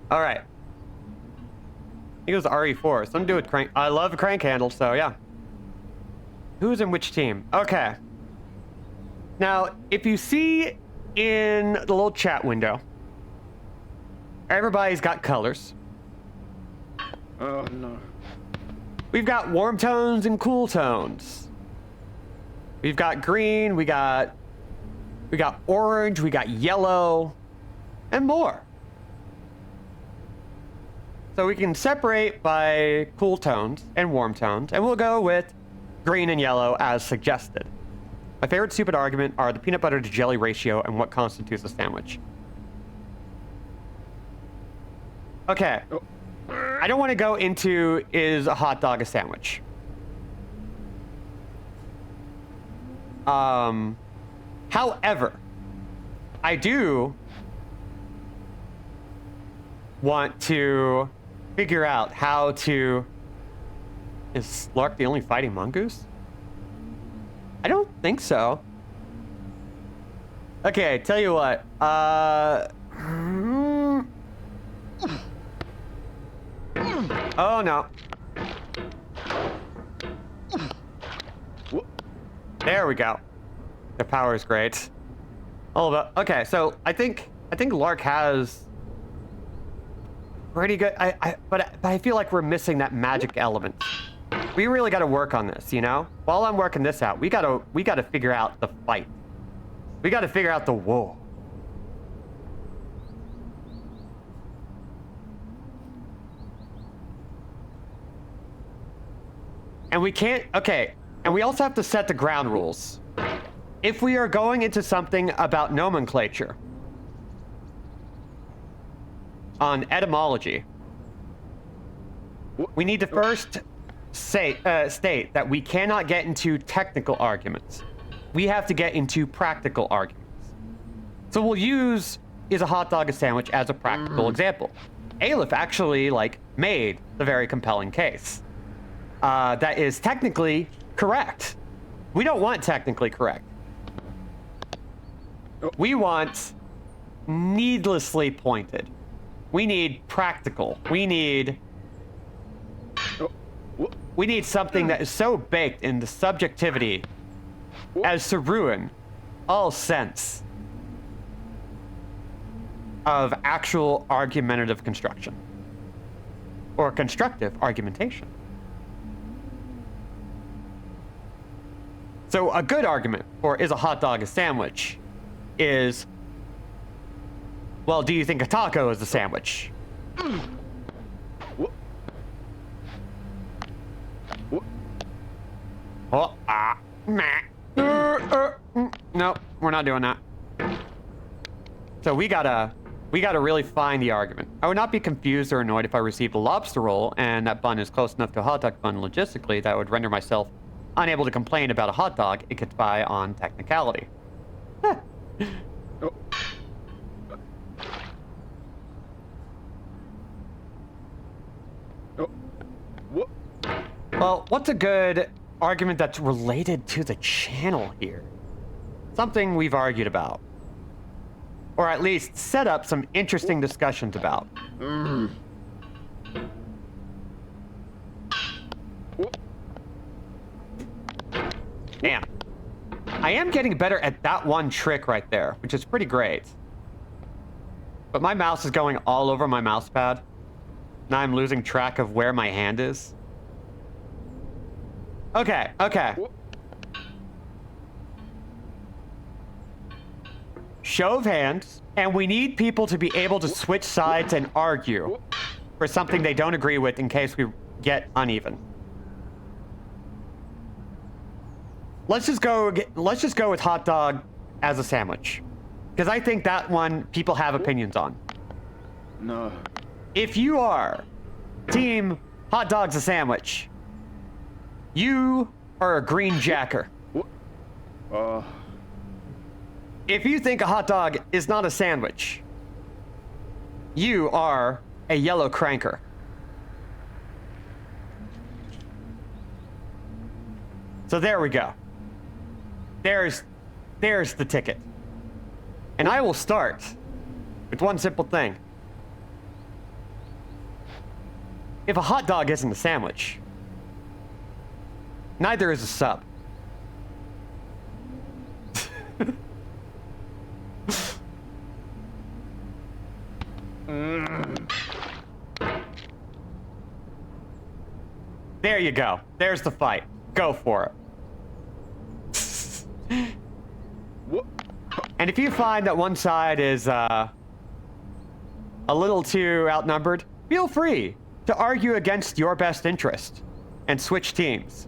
All right. He goes RE4. Something to do with crank. I love crank handle, so yeah. Who's in which team? Okay. Now, if you see in the little chat window, everybody's got colors. Oh no. We've got warm tones and cool tones. We've got green, we got orange, we got yellow, and more. So we can separate by cool tones and warm tones, and we'll go with green and yellow as suggested. My favorite stupid argument are the peanut butter to jelly ratio and what constitutes a sandwich. Okay. I don't want to go into is a hot dog a sandwich. However, I do want to figure out how to... Is Slark the only fighting mongoose? I don't think so. Okay, tell you what. Oh no. There we go. Their power is great. Okay, so I think Lark has pretty good. But I feel like we're missing that magic element. We really got to work on this, you know. While I'm working this out, we gotta figure out the fight. We got to figure out the war. And we can't. Okay, and we also have to set the ground rules. If we are going into something about nomenclature on etymology, we need to first state that we cannot get into technical arguments. We have to get into practical arguments. So we'll use is a hot dog a sandwich as a practical example. Aleph actually made the very compelling case. That is technically correct. We don't want technically correct. We want needlessly pointed. We need practical. We need something that is so baked in the subjectivity as to ruin all sense of actual argumentative construction or constructive argumentation. So a good argument for is a hot dog a sandwich is, well, do you think a taco is a sandwich? Oh, no, we're not doing that. So we gotta really find the argument. I would not be confused or annoyed if I received a lobster roll and that bun is close enough to a hot dog bun logistically that would render myself unable to complain about a hot dog it gets by on technicality. Well, what's a good argument that's related to the channel here? Something we've argued about. Or at least set up some interesting discussions about. Damn. I am getting better at that one trick right there, which is pretty great. But my mouse is going all over my mouse pad. Now I'm losing track of where my hand is. Okay. Show of hands, and we need people to be able to switch sides and argue for something they don't agree with in case we get uneven. Let's just go with hot dog as a sandwich, because I think that one people have opinions on. No. If you are team hot dog's a sandwich, you are a green jacker. If you think a hot dog is not a sandwich, you are a yellow cranker. So there we go. There's the ticket. And I will start with one simple thing. If a hot dog isn't a sandwich, neither is a sub. There you go. There's the fight. Go for it. And if you find that one side is a little too outnumbered, feel free to argue against your best interest and switch teams.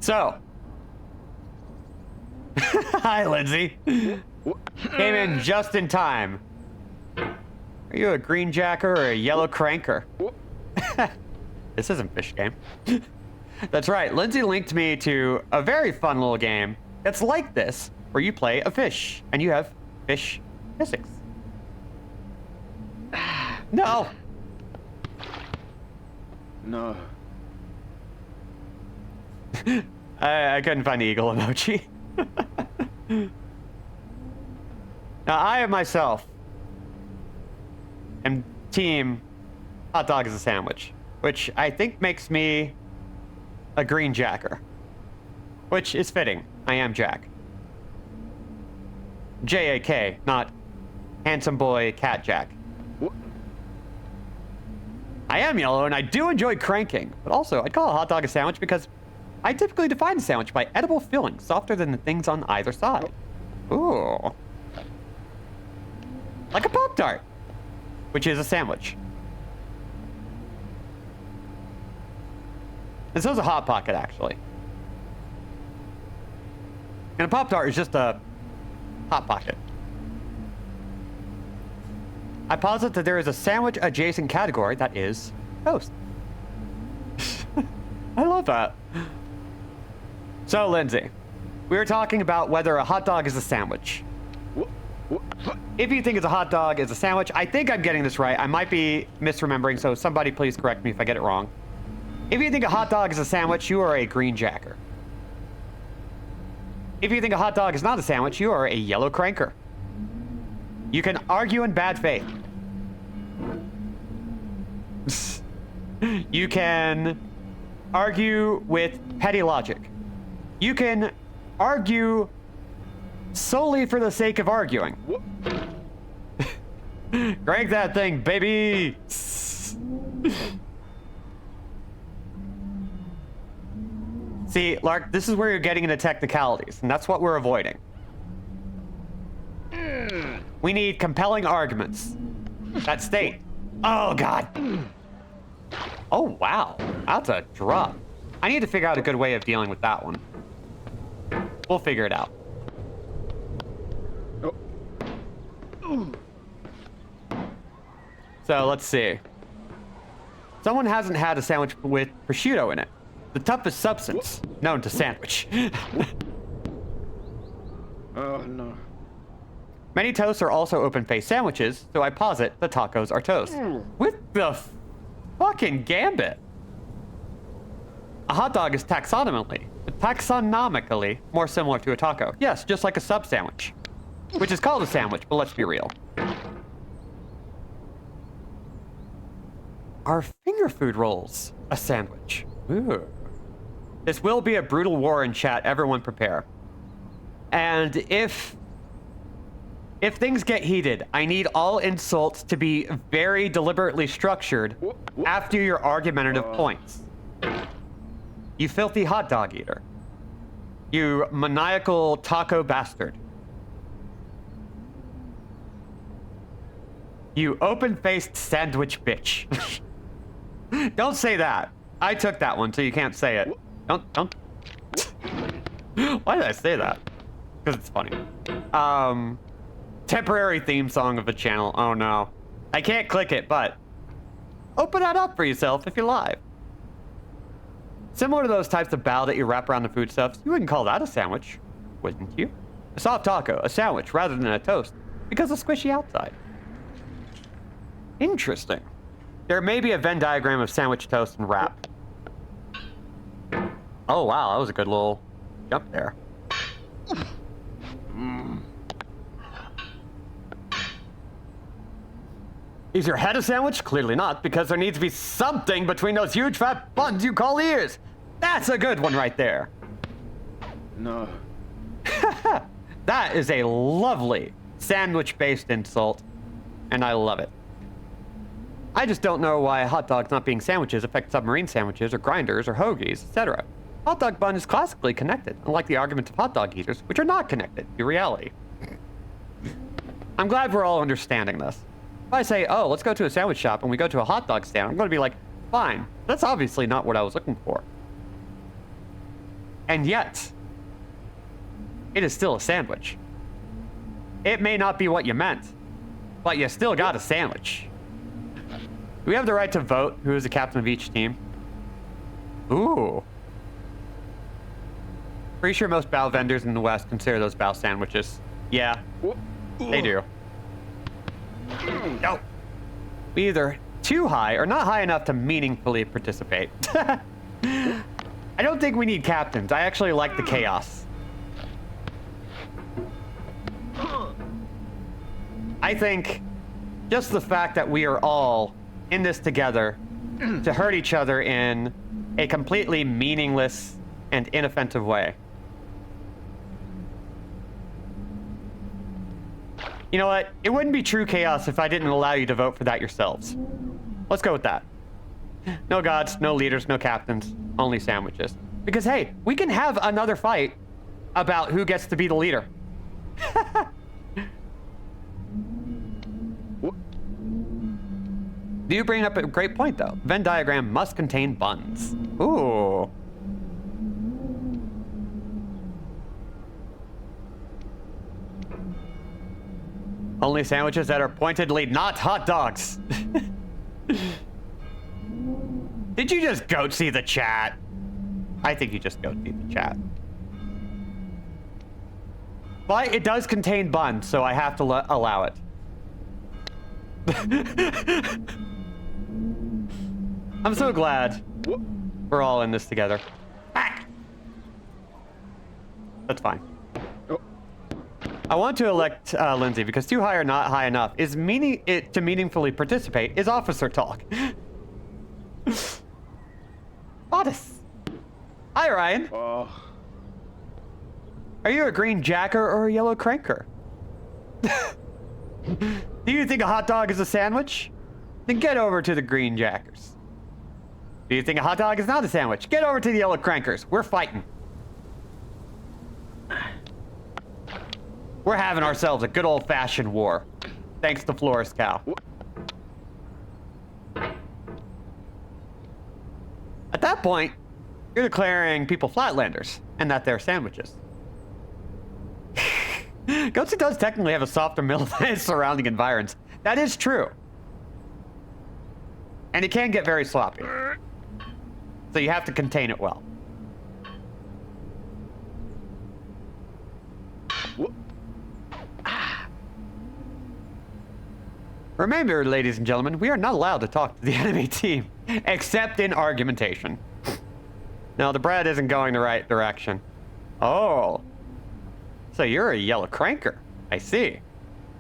So, hi, Lindsay. Came in just in time. Are you a green jacker or a yellow cranker? This isn't Fish Game. That's right, Lindsay linked me to a very fun little game that's like this, where you play a fish, and you have fish physics. No! No. I couldn't find the eagle emoji. Now, I myself am team hot dog is a sandwich, which I think makes me a green jacker, which is fitting. I am Jack. J-A-K, not handsome boy cat Jack. I am yellow, and I do enjoy cranking, but also I'd call a hot dog a sandwich because I typically define a sandwich by edible filling softer than the things on either side. Ooh. Like a Pop-Tart, which is a sandwich. And so is a Hot Pocket, actually. And a Pop-Tart is just a Hot Pocket. I posit that there is a sandwich-adjacent category that is toast. I love that. So, Lindsay, we were talking about whether a hot dog is a sandwich. If you think it's a hot dog is a sandwich, I think I'm getting this right. I might be misremembering, so somebody please correct me if I get it wrong. If you think a hot dog is a sandwich, you are a green jacker. If you think a hot dog is not a sandwich, you are a yellow cranker. You can argue in bad faith. You can argue with petty logic. You can argue solely for the sake of arguing. Crank that thing, baby! See, Lark, this is where you're getting into technicalities, and that's what we're avoiding. We need compelling arguments that state. Oh, God. Oh, wow. That's a drop. I need to figure out a good way of dealing with that one. We'll figure it out. So, let's see. Someone hasn't had a sandwich with prosciutto in it. The toughest substance known to sandwich. Oh, no. Many toasts are also open-faced sandwiches, so I posit the tacos are toast. With the fucking gambit. A hot dog is taxonomically more similar to a taco. Yes, just like a sub sandwich, which is called a sandwich, but let's be real. Are finger food rolls a sandwich? Ooh. This will be a brutal war in chat. Everyone prepare. And if things get heated, I need all insults to be very deliberately structured after your argumentative points. You filthy hot dog eater. You maniacal taco bastard. You open-faced sandwich bitch. Don't say that. I took that one, so you can't say it. Don't. Why did I say that? Because it's funny. Temporary theme song of a channel. Oh no. I can't click it, but open that up for yourself if you're live. Similar to those types of bow that you wrap around the foodstuffs, you wouldn't call that a sandwich, wouldn't you? A soft taco, a sandwich rather than a toast, because of squishy outside. Interesting. There may be a Venn diagram of sandwich, toast, and wrap. Oh wow, that was a good little jump there. Is your head a sandwich? Clearly not, because there needs to be something between those huge fat buns you call ears. That's a good one right there. No. That is a lovely sandwich-based insult, and I love it. I just don't know why hot dogs not being sandwiches affect submarine sandwiches or grinders or hoagies, etc. Hot dog bun is classically connected, unlike the arguments of hot dog eaters, which are not connected to reality. I'm glad we're all understanding this. If I say, oh, let's go to a sandwich shop and we go to a hot dog stand, I'm going to be like, fine, that's obviously not what I was looking for. And yet, it is still a sandwich. It may not be what you meant, but you still got a sandwich. Do we have the right to vote who is the captain of each team? Ooh. Pretty sure most bow vendors in the West consider those bow sandwiches. Yeah, they do. No. We either too high or not high enough to meaningfully participate. I don't think we need captains. I actually like the chaos. I think just the fact that we are all in this together to hurt each other in a completely meaningless and inoffensive way. You know what? It wouldn't be true chaos if I didn't allow you to vote for that yourselves. Let's go with that. No gods, no leaders, no captains, only sandwiches. Because hey, we can have another fight about who gets to be the leader. You bring up a great point, though. Venn diagram must contain buns. Ooh. Only sandwiches that are pointedly not hot dogs. Did you just goat see the chat? I think you just goat see the chat. But it does contain buns, so I have to allow it. I'm so glad we're all in this together. Ah! That's fine. I want to elect Lindsay because too high or not high enough is to meaningfully participate is officer talk. Otis. Hi, Ryan. Are you a green jacker or a yellow cranker? Do you think a hot dog is a sandwich? Then get over to the green jackers. Do you think a hot dog is not a sandwich? Get over to the yellow crankers. We're fighting. We're having ourselves a good old-fashioned war. Thanks to Flores Cow. At that point, you're declaring people flatlanders and that they're sandwiches. Goatsy does technically have a softer middle than his surrounding environs. That is true. And it can get very sloppy. So you have to contain it well. Remember, ladies and gentlemen, we are not allowed to talk to the enemy team, except in argumentation. No, the bread isn't going the right direction. Oh. So you're a yellow cranker. I see.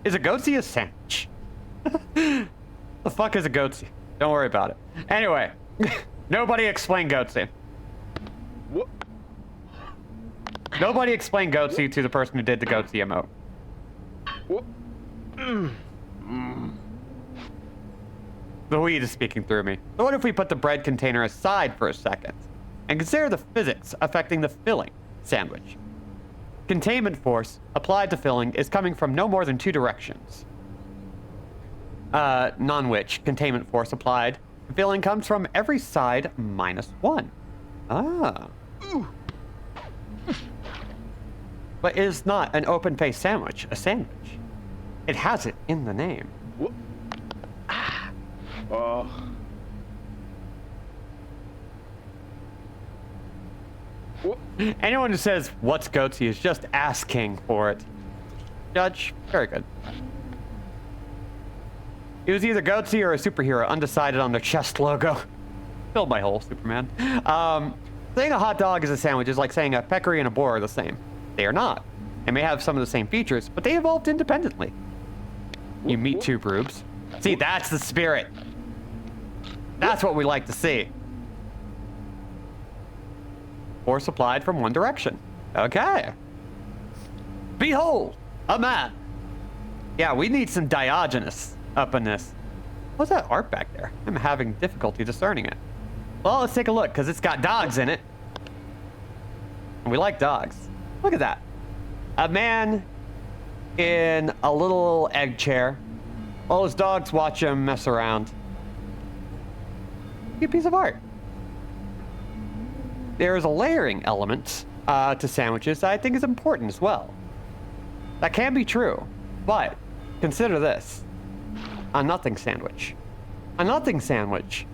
Is a goatsy a sandwich? The fuck is a goatsy? Don't worry about it. Anyway, nobody explain goatsy. Nobody explain goatsy to the person who did the goatsy emote. The weed is speaking through me. So what if we put the bread container aside for a second and consider the physics affecting the filling sandwich? Containment force applied to filling is coming from no more than two directions. Non-which containment force applied to filling comes from every side minus one. Ah. But is not an open-faced sandwich a sandwich? It has it in the name. Anyone who says, what's goatsy is just asking for it. Judge, very good. It was either goatsy or a superhero, undecided on their chest logo. Filled my hole, Superman. Saying a hot dog is a sandwich is like saying a peccary and a boar are the same. They are not. They may have some of the same features, but they evolved independently. You meet two boobs, See, that's the spirit. That's what we like to see. Or supplied from one direction. Okay. Behold, a man. Yeah, we need some Diogenes up in this. What's that art back there? I'm having difficulty discerning it. Well, let's take a look, because it's got dogs in it. And we like dogs. Look at that. A man in a little egg chair. All his dogs watch him mess around. Good piece of art. There is a layering element to sandwiches that I think is important as well. That can be true, but consider this. A nothing sandwich. A nothing sandwich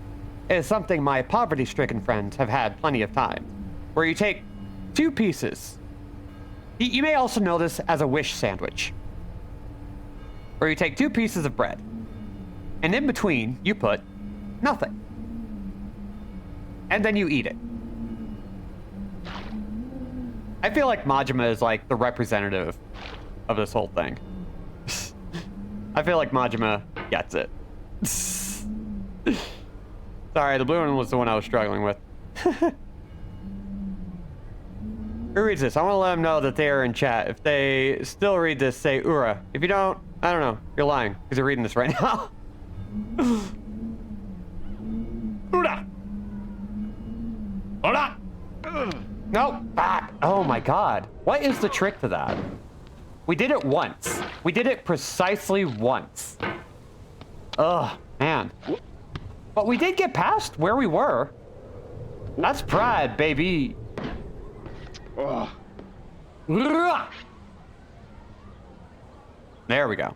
is something my poverty-stricken friends have had plenty of times, where you take two pieces. You may also know this as a wish sandwich, where you take two pieces of bread, and in between you put nothing. And then you eat it. I feel like Majima is like the representative of this whole thing. I feel like Majima gets it. Sorry, the blue one was the one I was struggling with. Who reads this? I want to let them know that they are in chat. If they still read this, say Ura. If you don't, I don't know. You're lying, because you're reading this right now. Ura! Ura! Nope. Back. Oh my god. What is the trick to that? We did it once. We did it precisely once. Ugh, man. But we did get past where we were. That's pride, baby. Ugh. There we go.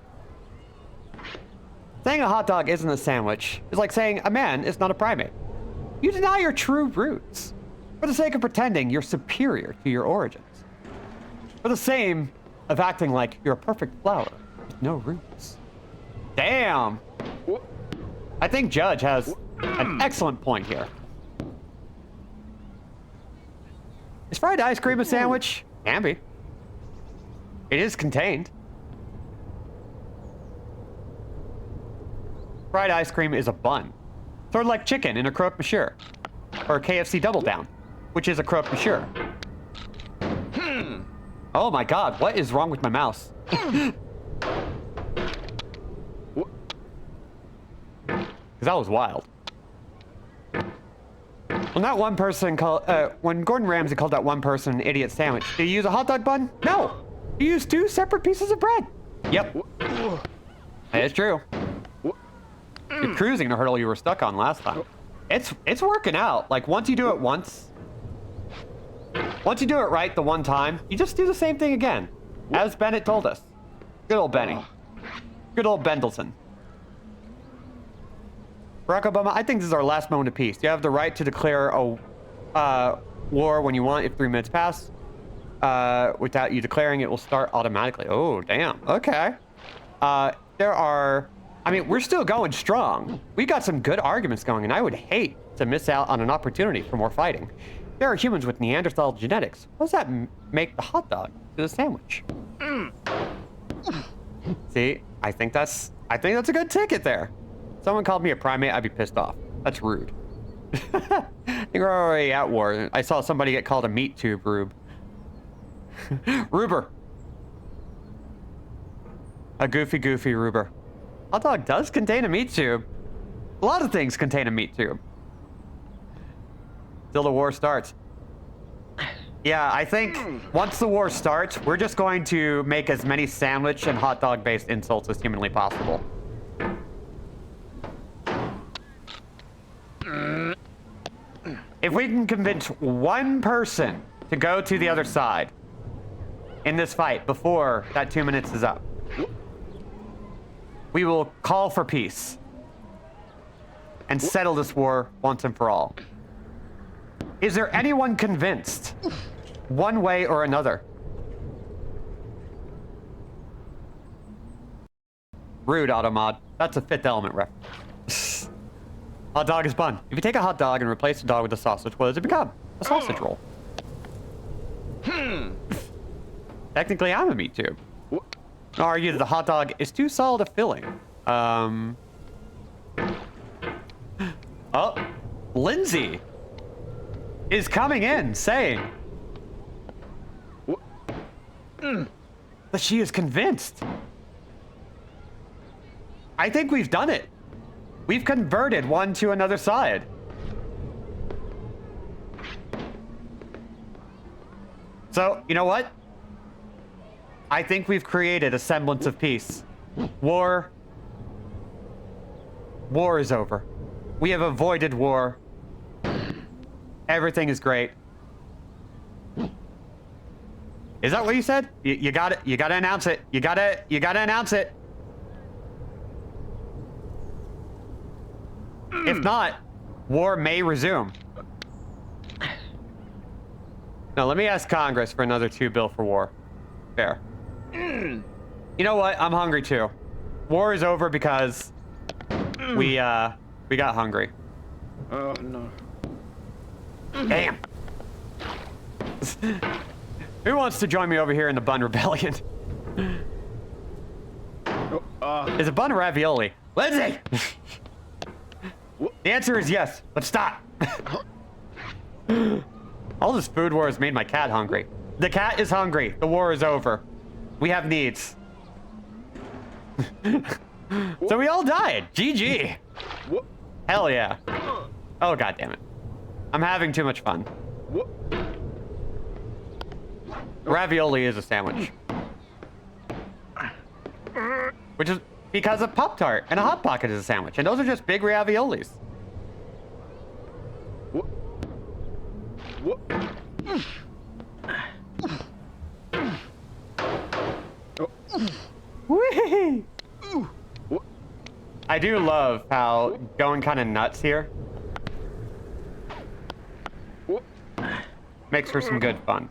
Saying a hot dog isn't a sandwich is like saying a man is not a primate. You deny your true roots for the sake of pretending you're superior to your origins. For the same of acting like you're a perfect flower with no roots. Damn! I think Judge has an excellent point here. Is fried ice cream a sandwich? Can be. It is contained. Fried ice cream is a bun. Sort of like chicken in a croque monsieur. Or a KFC Double Down, which is a croque monsieur. Oh my god, what is wrong with my mouse? Because that was wild. When that one person called, when Gordon Ramsay called that one person an idiot sandwich, did he use a hot dog bun? No! He used two separate pieces of bread. Yep. That is true. You're cruising the hurdle you were stuck on last time. It's working out. Like, once you do it once you do it right the one time, you just do the same thing again. As Bennett told us. Good old Benny. Good old Bendelson. Barack Obama, I think this is our last moment of peace. You have the right to declare a war when you want if 3 minutes pass. Without you declaring, it will start automatically. Oh, damn. Okay. I mean, we're still going strong. We got some good arguments going, and I would hate to miss out on an opportunity for more fighting. There are humans with Neanderthal genetics. What does that make the hot dog to the sandwich? See, I think that's a good ticket there. If someone called me a primate, I'd be pissed off. That's rude. I think we're already at war. I saw somebody get called a meat tube rube. Ruber. A goofy ruber. Hot dog does contain a meat tube. A lot of things contain a meat tube. Till the war starts. Yeah, I think once the war starts, we're just going to make as many sandwich and hot dog based insults as humanly possible. If we can convince one person to go to the other side in this fight before that 2 minutes is up, we will call for peace and settle this war once and for all. Is there anyone convinced one way or another? Rude, Automod. That's a Fifth Element reference. Hot dog is bun. If you take a hot dog and replace the dog with a sausage, what does it become? A sausage roll. Technically, I'm a meat tube. I'll argue that the hot dog is too solid a filling. Oh, Lindsay is coming in saying that she is convinced. I think we've done it. We've converted one to another side. So, you know what? I think we've created a semblance of peace. War is over. We have avoided war. Everything is great. Is that what you said? You got it. You gotta announce it. You gotta announce it. If not, war may resume. No, let me ask Congress for another 2 bill for war. Fair. You know what? I'm hungry too. War is over because we got hungry. Oh no. Damn. Who wants to join me over here in the bun rebellion? Is a bun ravioli? Lindsay! The answer is yes, but stop. All this food war has made my cat hungry. The cat is hungry. The war is over. We have needs. So we all died. GG. Hell yeah. Oh, god damn it. I'm having too much fun. Ravioli is a sandwich. Which is because a Pop-Tart and a Hot Pocket is a sandwich. And those are just big raviolis. Whee! I do love how going kind of nuts here makes for some good fun.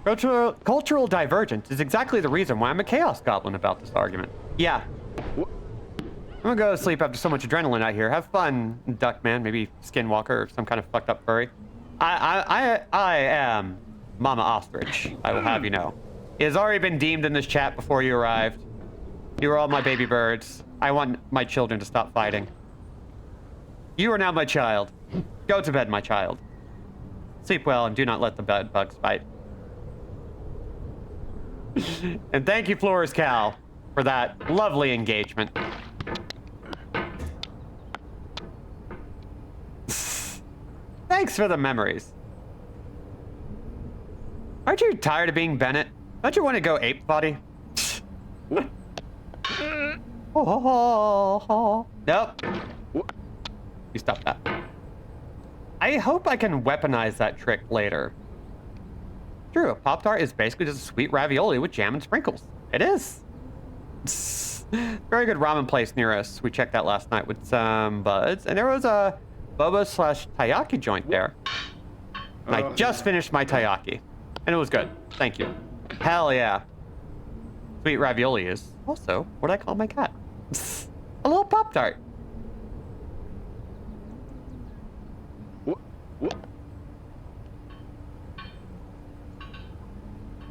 Cultural divergence is exactly the reason why I'm a Chaos Goblin about this argument. Yeah. I'm gonna go to sleep after so much adrenaline out here. Have fun, Duckman, maybe Skinwalker or some kind of fucked up furry. I am Mama Ostrich, I will have you know. It has already been deemed in this chat before you arrived. You are all my baby birds. I want my children to stop fighting. You are now my child. Go to bed, my child. Sleep well and do not let the bed bugs bite. And thank you, Flores Cal, for that lovely engagement. Thanks for the memories. Aren't you tired of being Bennett? Don't you want to go ape Foddy? Nope. You stop that. I hope I can weaponize that trick later. True, a Pop-Tart is basically just a sweet ravioli with jam and sprinkles. It is. Very good ramen place near us. We checked that last night with some buds, and there was a boba/taiyaki joint there. And I just finished my taiyaki, and it was good. Thank you. Hell yeah. Sweet ravioli is also what I call my cat. A little Pop-Tart.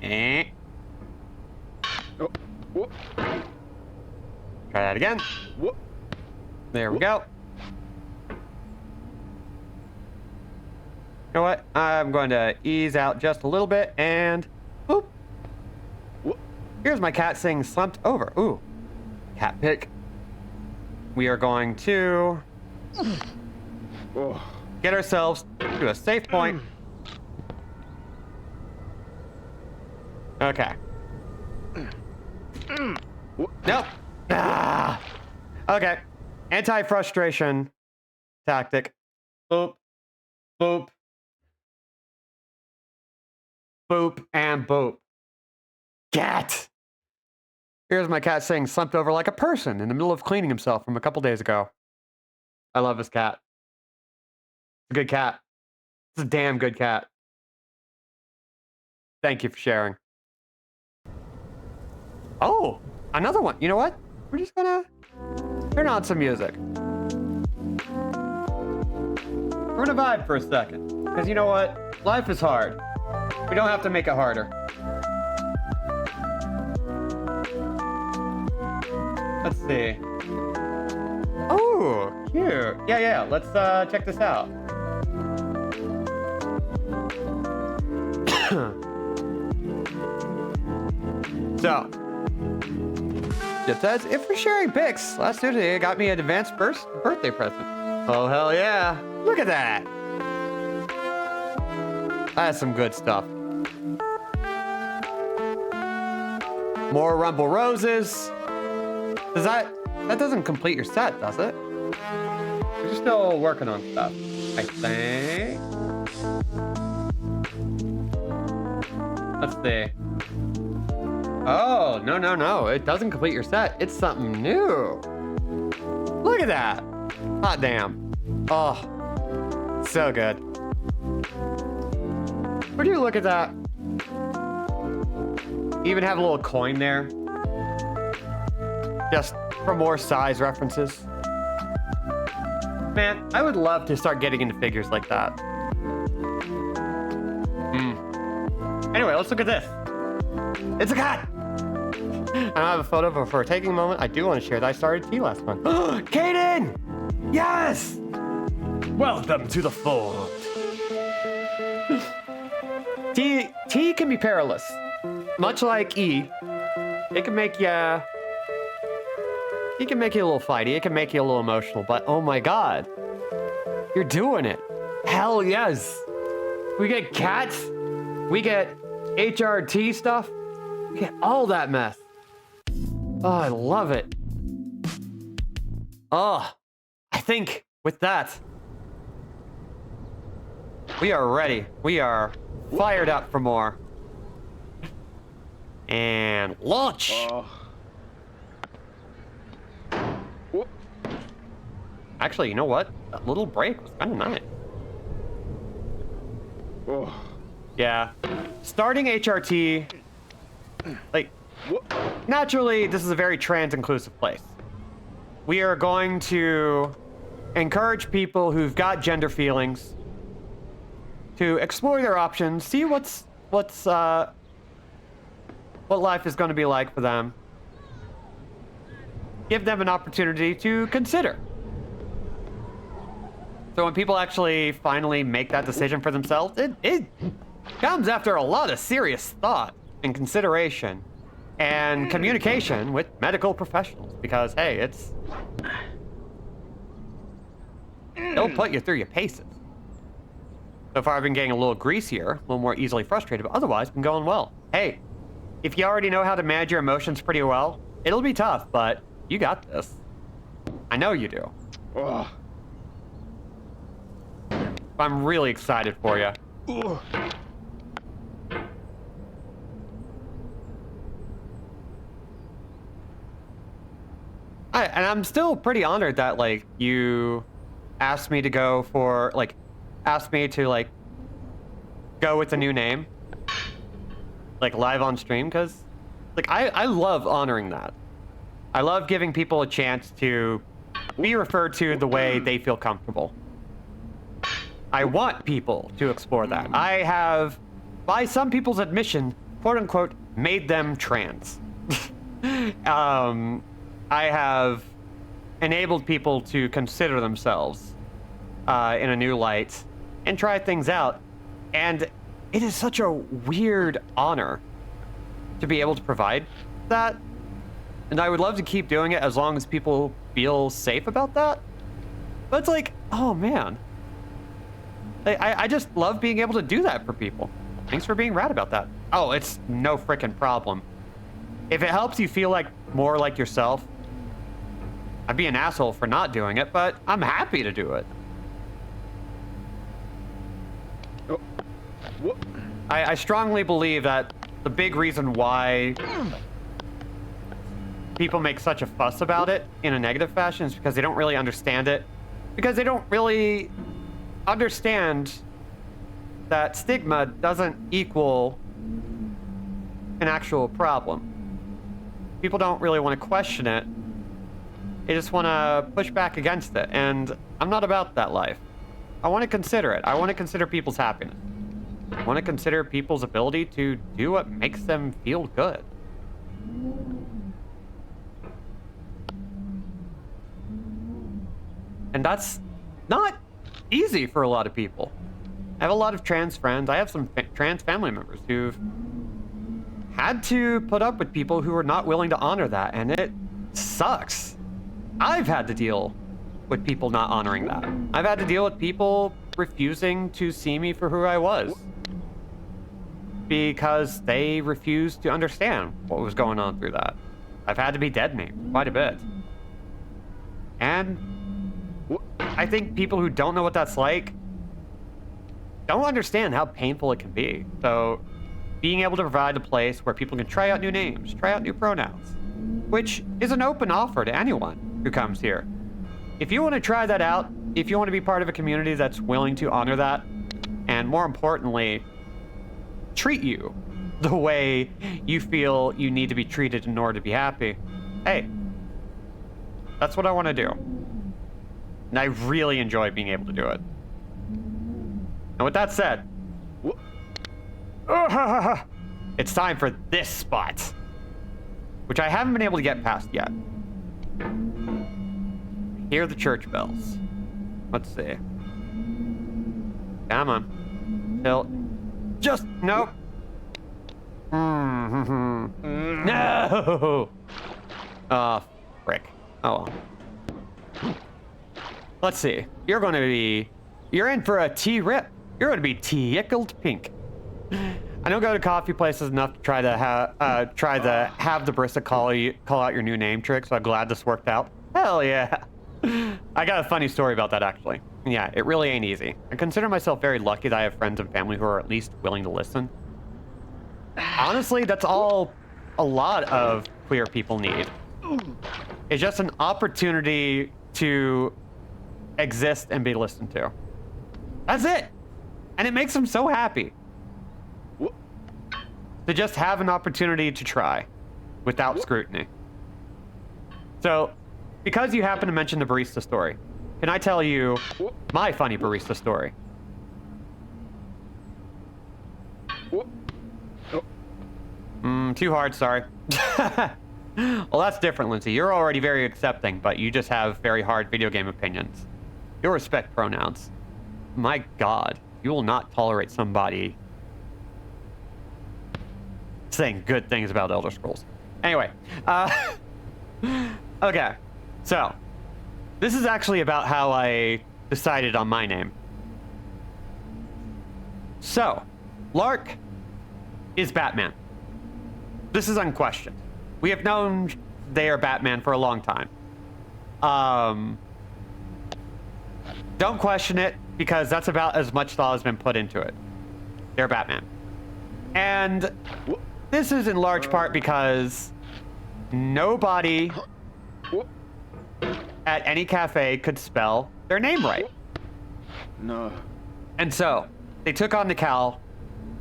Eh. Try that again. There we go. You know what? I'm going to ease out just a little bit and boop. Here's my cat saying slumped over. Ooh. Cat pick. We are going to get ourselves to a safe point. Okay. Nope. Ah. Okay. Anti-frustration tactic. Boop. Boop. Boop and boop. Cat. Here's my cat saying slumped over like a person in the middle of cleaning himself from a couple days ago. I love this cat. It's a good cat. It's a damn good cat. Thank you for sharing. Oh, another one. You know what? We're just gonna turn on some music. We're gonna vibe for a second. Because you know what? Life is hard. We don't have to make it harder. Let's see. Ooh, cute. Yeah. Let's check this out. So, it says, if we're sharing pics, last Tuesday got me an advanced birthday present. Oh, hell yeah. Look at that. That's some good stuff. More Rumble Roses. Does that doesn't complete your set, does it? We're still working on stuff, I think. Let's see. Oh, no. It doesn't complete your set. It's something new. Look at that. Hot damn. Oh, so good. Would you look at that? Even have a little coin there. Just for more size references. Man, I would love to start getting into figures like that. Anyway, let's look at this. It's a cat! I don't have a photo, but for taking a moment, I do want to share that I started tea last month. Kaden! Yes! Welcome to the fold. Tea can be perilous. Much like E, it can make you... It can make you a little fighty, it can make you a little emotional, but oh my god. You're doing it. Hell yes. We get cats, we get HRT stuff, we get all that mess. Oh, I love it. Oh, I think with that, we are ready. We are fired up for more. And launch! Actually, you know what? That little break was kind of nice. Yeah. Starting HRT, like, naturally, this is a very trans-inclusive place. We are going to encourage people who've got gender feelings to explore their options, see what life is going to be like for them. Give them an opportunity to consider. So when people actually finally make that decision for themselves, it comes after a lot of serious thought and consideration and communication with medical professionals, because hey, they'll put you through your paces. So far I've been getting a little greasier, a little more easily frustrated, but otherwise been going well. Hey, if you already know how to manage your emotions pretty well, it'll be tough, but you got this. I know you do. I'm really excited for you. And I'm still pretty honored that, like, you asked me to go for, like, go with the new name. Like, live on stream, because, like, I love honoring that. I love giving people a chance to be referred to the way they feel comfortable. I want people to explore that. I have, by some people's admission, quote unquote, made them trans. I have enabled people to consider themselves in a new light and try things out. And it is such a weird honor to be able to provide that. And I would love to keep doing it as long as people feel safe about that. But it's like, oh man. I just love being able to do that for people. Thanks for being rad about that. Oh, it's no frickin' problem. If it helps you feel like more like yourself, I'd be an asshole for not doing it, but I'm happy to do it. I strongly believe that the big reason why people make such a fuss about it in a negative fashion is because they don't really understand it. Because they don't really understand that stigma doesn't equal an actual problem. People don't really want to question it. They just want to push back against it. And I'm not about that life. I want to consider it. I want to consider people's happiness. I want to consider people's ability to do what makes them feel good. And that's not easy for a lot of people. I have a lot of trans friends. I have some trans family members who've had to put up with people who are not willing to honor that, and it sucks. I've had to deal with people not honoring that. I've had to deal with people refusing to see me for who I was because they refused to understand what was going on through that. I've had to be dead named quite a bit. And I think people who don't know what that's like don't understand how painful it can be. So being able to provide a place where people can try out new names, try out new pronouns, which is an open offer to anyone who comes here. If you want to try that out, if you want to be part of a community that's willing to honor that, and more importantly, treat you the way you feel you need to be treated in order to be happy, hey, that's what I want to do. And I really enjoy being able to do it. And with that said, it's time for this spot, which I haven't been able to get past yet. Hear the church bells. Let's see. Come on. Tilt. Just, nope. No! Oh, frick. Oh well. Let's see. You're in for a tea-rip. You're going to be tickled pink. I don't go to coffee places enough to try to have the barista call out your new name trick, so I'm glad this worked out. Hell yeah. I got a funny story about that, actually. Yeah, it really ain't easy. I consider myself very lucky that I have friends and family who are at least willing to listen. Honestly, that's all a lot of queer people need. It's just an opportunity to exist and be listened to. That's it. And it makes them so happy to just have an opportunity to try without scrutiny. So, because you happen to mention the barista story, can I tell you my funny barista story? Too hard, sorry. Well, that's different, Lindsay. You're already very accepting, but you just have very hard video game opinions. You'll respect pronouns. My God, you will not tolerate somebody saying good things about Elder Scrolls. Anyway, okay, so this is actually about how I decided on my name. So, Lark is Batman. This is unquestioned. We have known they are Batman for a long time. Don't question it, because that's about as much thought has been put into it. They're Batman. And this is in large part because nobody at any cafe could spell their name right. No. And so, they took on the cowl,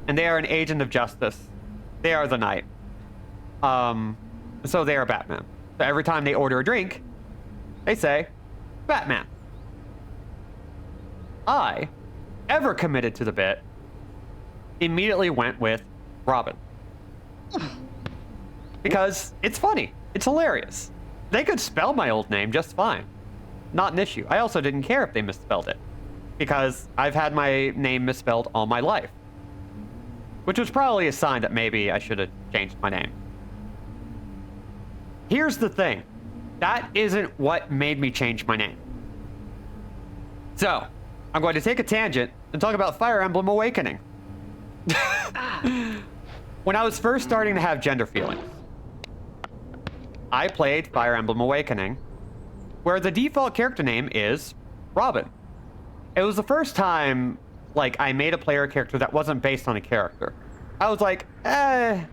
and they are an agent of justice. They are the knight. So they are Batman. So every time they order a drink, they say, Batman. I, ever committed to the bit, immediately went with Robin. Because it's funny. It's hilarious. They could spell my old name just fine. Not an issue. I also didn't care if they misspelled it, because I've had my name misspelled all my life. Which was probably a sign that maybe I should have changed my name. Here's the thing. That isn't what made me change my name. So, I'm going to take a tangent and talk about Fire Emblem Awakening. When I was first starting to have gender feelings, I played Fire Emblem Awakening, where the default character name is Robin. It was the first time, like, I made a player character that wasn't based on a character. I was like, I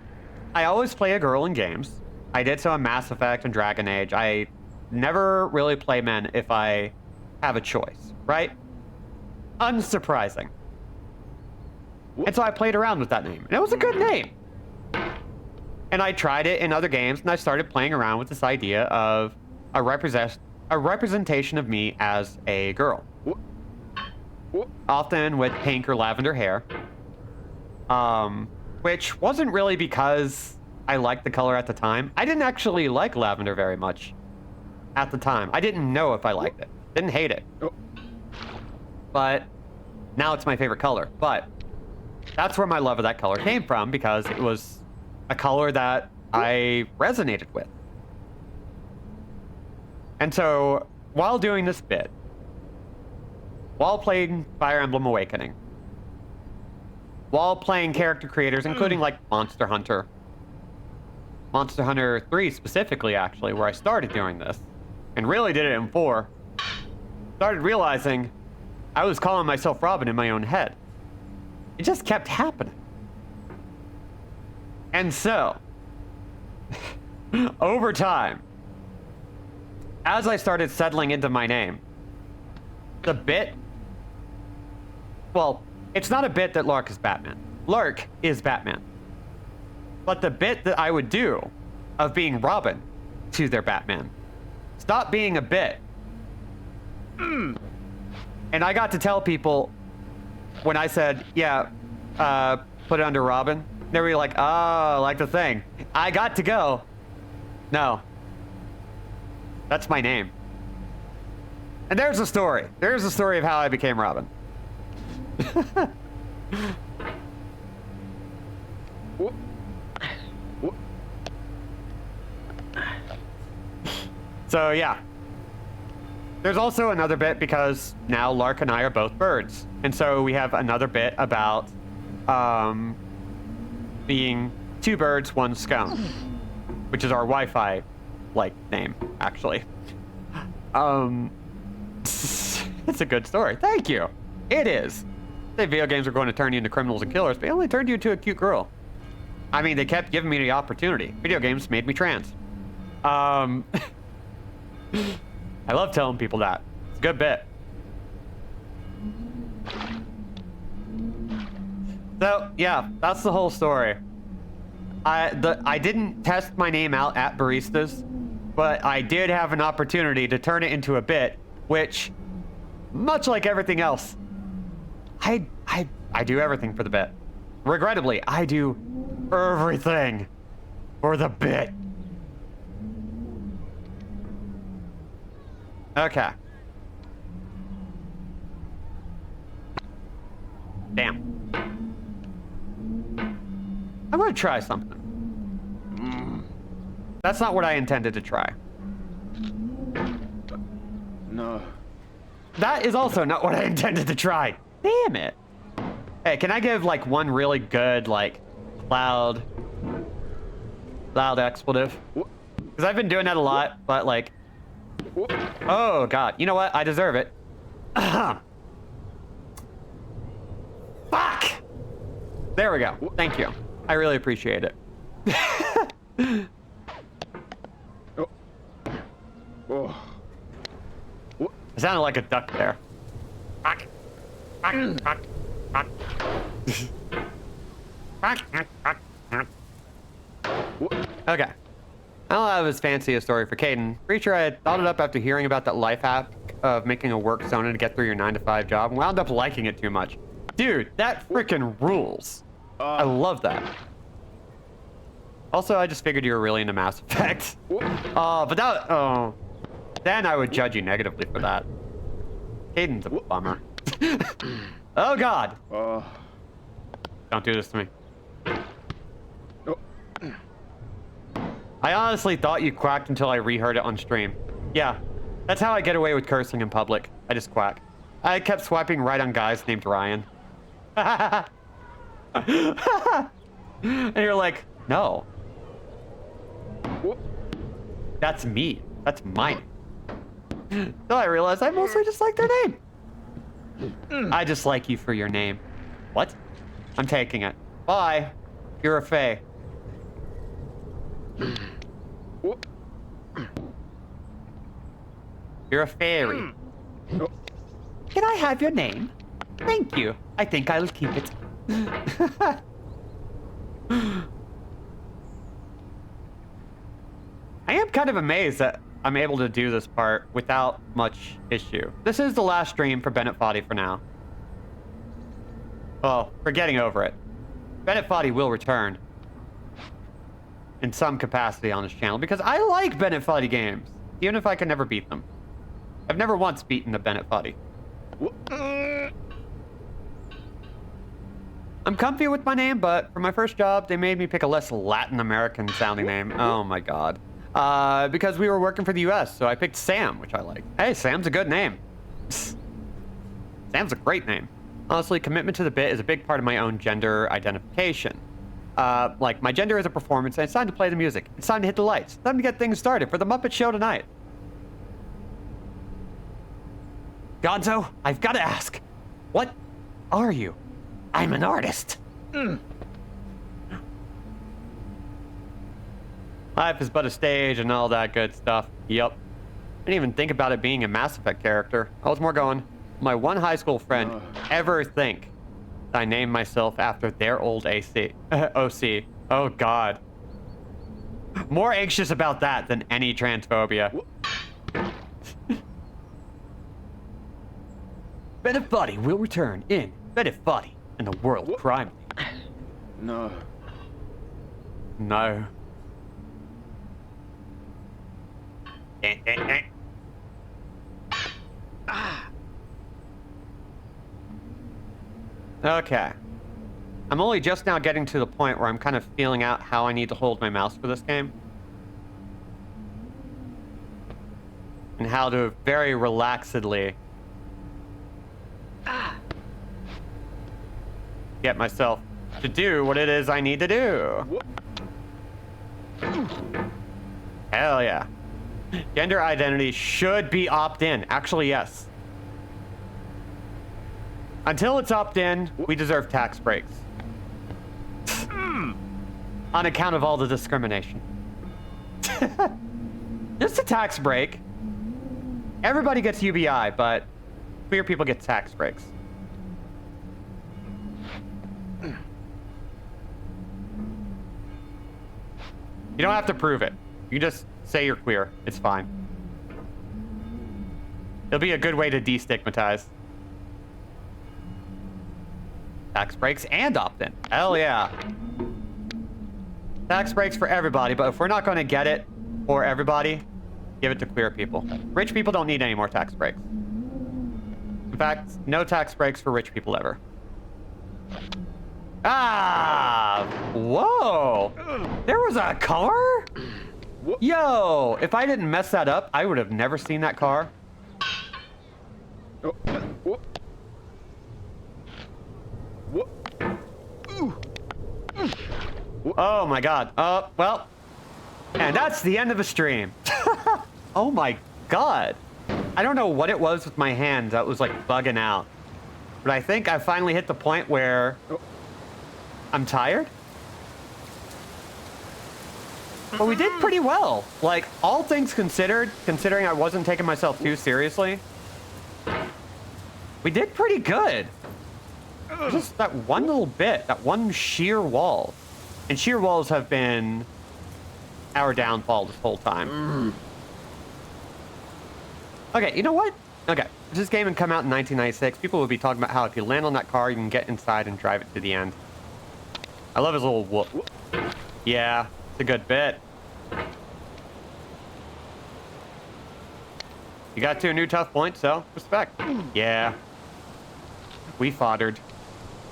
always play a girl in games. I did so in Mass Effect and Dragon Age. I never really play men if I have a choice, right? Unsurprising. And so I played around with that name, and it was a good name. And I tried it in other games, and I started playing around with this idea of a representation of me as a girl. Often with pink or lavender hair. Which wasn't really because I liked the color at the time. I didn't actually like lavender very much at the time. I didn't know if I liked it. Didn't hate it. But now it's my favorite color. But that's where my love of that color came from, because it was a color that I resonated with. And so, while doing this bit, while playing Fire Emblem Awakening, while playing character creators, including like Monster Hunter 3 specifically, actually, where I started doing this, and really did it in 4, started realizing I was calling myself Robin in my own head. It just kept happening. And so, over time, as I started settling into my name, the bit, well, it's not a bit that Lark is Batman. Lark is Batman. But the bit that I would do of being Robin to their Batman stopped being a bit. And I got to tell people when I said, yeah, put it under Robin, they were like, oh, like the thing. I got to go, no, that's my name. And there's the story. There's the story of how I became Robin. So yeah. There's also another bit because now Lark and I are both birds. And so we have another bit about being 2 birds, 1 scone, which is our Wi-Fi like name, actually. It's a good story. Thank you. It is. They video games are going to turn you into criminals and killers, but they only turned you into a cute girl. I mean, they kept giving me the opportunity. Video games made me trans. I love telling people that. It's a good bit. So, yeah, that's the whole story. I didn't test my name out at Baristas, but I did have an opportunity to turn it into a bit, which, much like everything else, I do everything for the bit. Regrettably, I do everything for the bit. Okay. Damn. I'm gonna try something. That's not what I intended to try. No. That is also not what I intended to try. Damn it. Hey, can I give like one really good, like, loud expletive? Because I've been doing that a lot, but like, oh god, you know what? I deserve it. Fuck! There we go. Thank you. I really appreciate it. It sounded like a duck there. Okay. I don't have as fancy a story for Caden. Pretty sure I had thought it up after hearing about that life hack of making a work zone to get through your 9-to-5 job and wound up liking it too much. Dude, that freaking rules. I love that. Also, I just figured you were really into Mass Effect. But that, oh. Then I would judge you negatively for that. Caden's a bummer. Oh god! Don't do this to me. I honestly thought you quacked until I reheard it on stream. Yeah, that's how I get away with cursing in public. I just quack. I kept swiping right on guys named Ryan. And you're like, no. That's me. That's mine. So I realized I mostly just like their name. I just like you for your name. What? I'm taking it. Bye. You're a fae. You're a fairy. Can I have your name? Thank you. I think I'll keep it. I am kind of amazed that I'm able to do this part without much issue. This is the last stream for Bennett Foddy for now. Well, for getting over it. Bennett Foddy will return in some capacity on his channel because I like Bennett Foddy games, even if I can never beat them. I've never once beaten a Bennett Foddy. I'm comfy with my name, but for my first job, they made me pick a less Latin American sounding name. Oh my god. Because we were working for the US, so I picked Sam, which I like. Hey, Sam's a good name. Sam's a great name. Honestly, commitment to the bit is a big part of my own gender identification. Like, my gender is a performance, and it's time to play the music. It's time to hit the lights. It's time to get things started for the Muppet Show tonight. Gonzo, I've got to ask, what are you? I'm an artist. Life is but a stage and all that good stuff. Yup. I didn't even think about it being a Mass Effect character. I was more going, my one high school friend ever think I named myself after their old OC. Oh god. More anxious about that than any transphobia. Bennett Foddy will return in Bennett Foddy and the World Crime League. No. No. Okay. I'm only just now getting to the point where I'm kind of feeling out how I need to hold my mouse for this game. And how to very relaxedly get myself to do what it is I need to do. Hell yeah. Gender identity should be opt-in. Actually, yes. Until it's opt-in, we deserve tax breaks. On account of all the discrimination. Just a tax break. Everybody gets UBI, but queer people get tax breaks. You don't have to prove it. You just say you're queer. It's fine. It'll be a good way to destigmatize. Tax breaks and opt-in. Hell yeah. Tax breaks for everybody, but if we're not going to get it for everybody, give it to queer people. Rich people don't need any more tax breaks. In fact, no tax breaks for rich people ever. Ah! Whoa! There was a car? Yo! If I didn't mess that up, I would have never seen that car. Oh my god. Well. And that's the end of the stream. Oh my god. I don't know what it was with my hand that was like bugging out. But I think I finally hit the point where I'm tired. But we did pretty well. Like, all things considered, considering I wasn't taking myself too seriously, we did pretty good. Just that one little bit, that one sheer wall. And sheer walls have been our downfall this whole time. Okay, you know what? Okay, if this game had come out in 1996, people would be talking about how if you land on that car, you can get inside and drive it to the end. I love his little whoop. Yeah, it's a good bit. You got to a new tough point, so respect. Yeah. We foddered.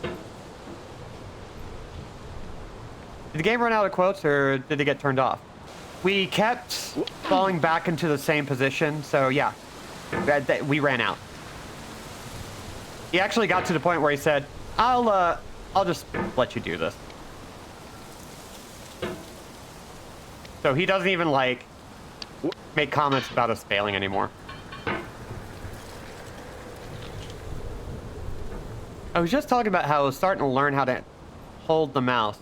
Did the game run out of quotes, or did they get turned off? We kept falling back into the same position, so yeah. We ran out. He actually got to the point where he said, I'll just let you do this. So he doesn't even, like, make comments about us failing anymore. I was just talking about how I was starting to learn how to hold the mouse.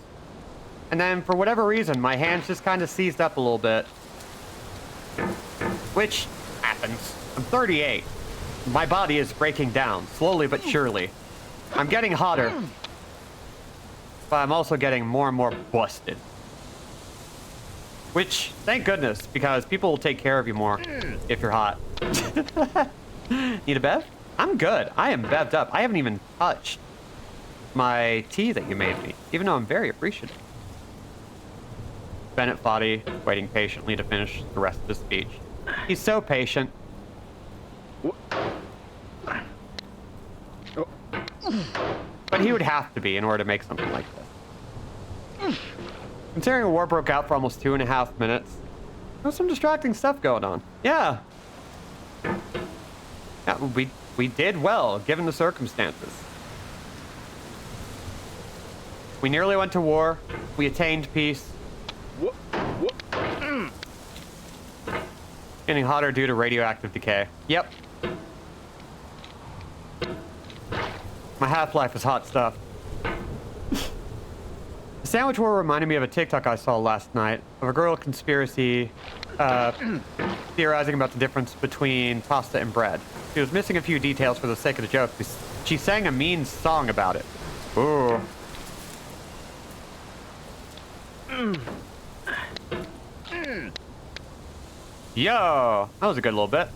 And then, for whatever reason, my hands just kind of seized up a little bit. Which happens. I'm 38. My body is breaking down, slowly but surely. I'm getting hotter. But I'm also getting more and more busted. Which, thank goodness, because people will take care of you more if you're hot. Need a bev? I'm good. I am bevved up. I haven't even touched my tea that you made me, even though I'm very appreciative. Bennett Foddy, waiting patiently to finish the rest of the speech. He's so patient. he would have to be in order to make something like this. Considering a war broke out for almost 2.5 minutes, there's some distracting stuff going on. Yeah. Yeah, we did well, given the circumstances. We nearly went to war. We attained peace. Getting hotter due to radioactive decay. Yep. My half-life is hot stuff. The sandwich war reminded me of a TikTok I saw last night of a girl conspiracy theorizing about the difference between pasta and bread. She was missing a few details for the sake of the joke. She sang a mean song about it. Ooh. Yo, that was a good little bit.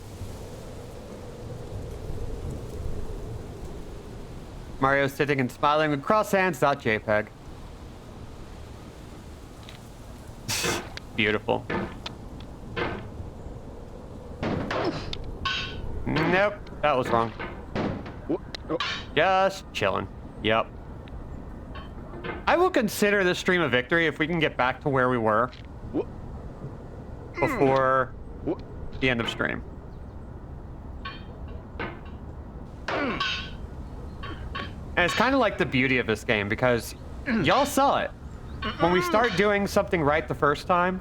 Mario's sitting and smiling with crosshands.jpg. Beautiful. Nope, that was wrong. Just chilling. Yep. I will consider this stream a victory if we can get back to where we were before the end of stream. And it's kind of like the beauty of this game because y'all saw it. When we start doing something right the first time,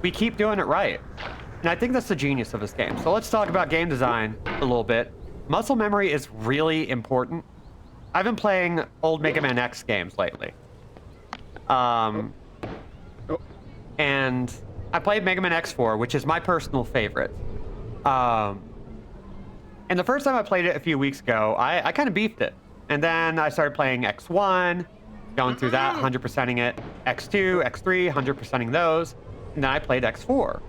we keep doing it right. And I think that's the genius of this game. So let's talk about game design a little bit. Muscle memory is really important. I've been playing old Mega Man X games lately. And I played Mega Man X4, which is my personal favorite. And the first time I played it a few weeks ago, I kind of beefed it. And then I started playing X1, going through that, 100%ing it. X2, X3, 100%ing those. And then I played X4.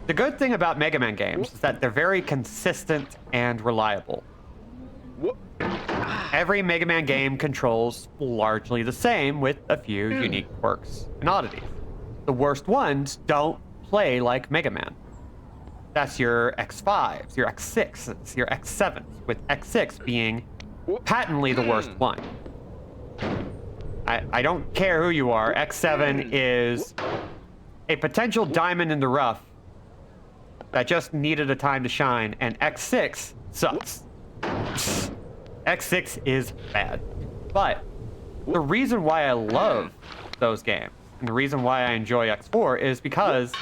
The good thing about Mega Man games is that they're very consistent and reliable. Every Mega Man game controls largely the same with a few unique quirks and oddities. The worst ones don't play like Mega Man. That's your X5s, your X6s, your X7s, with X6 being patently the worst one. I don't care who you are, X7 is a potential diamond in the rough that just needed a time to shine, and X6 sucks. X6 is bad. But the reason why I love those games, and the reason why I enjoy X4 is because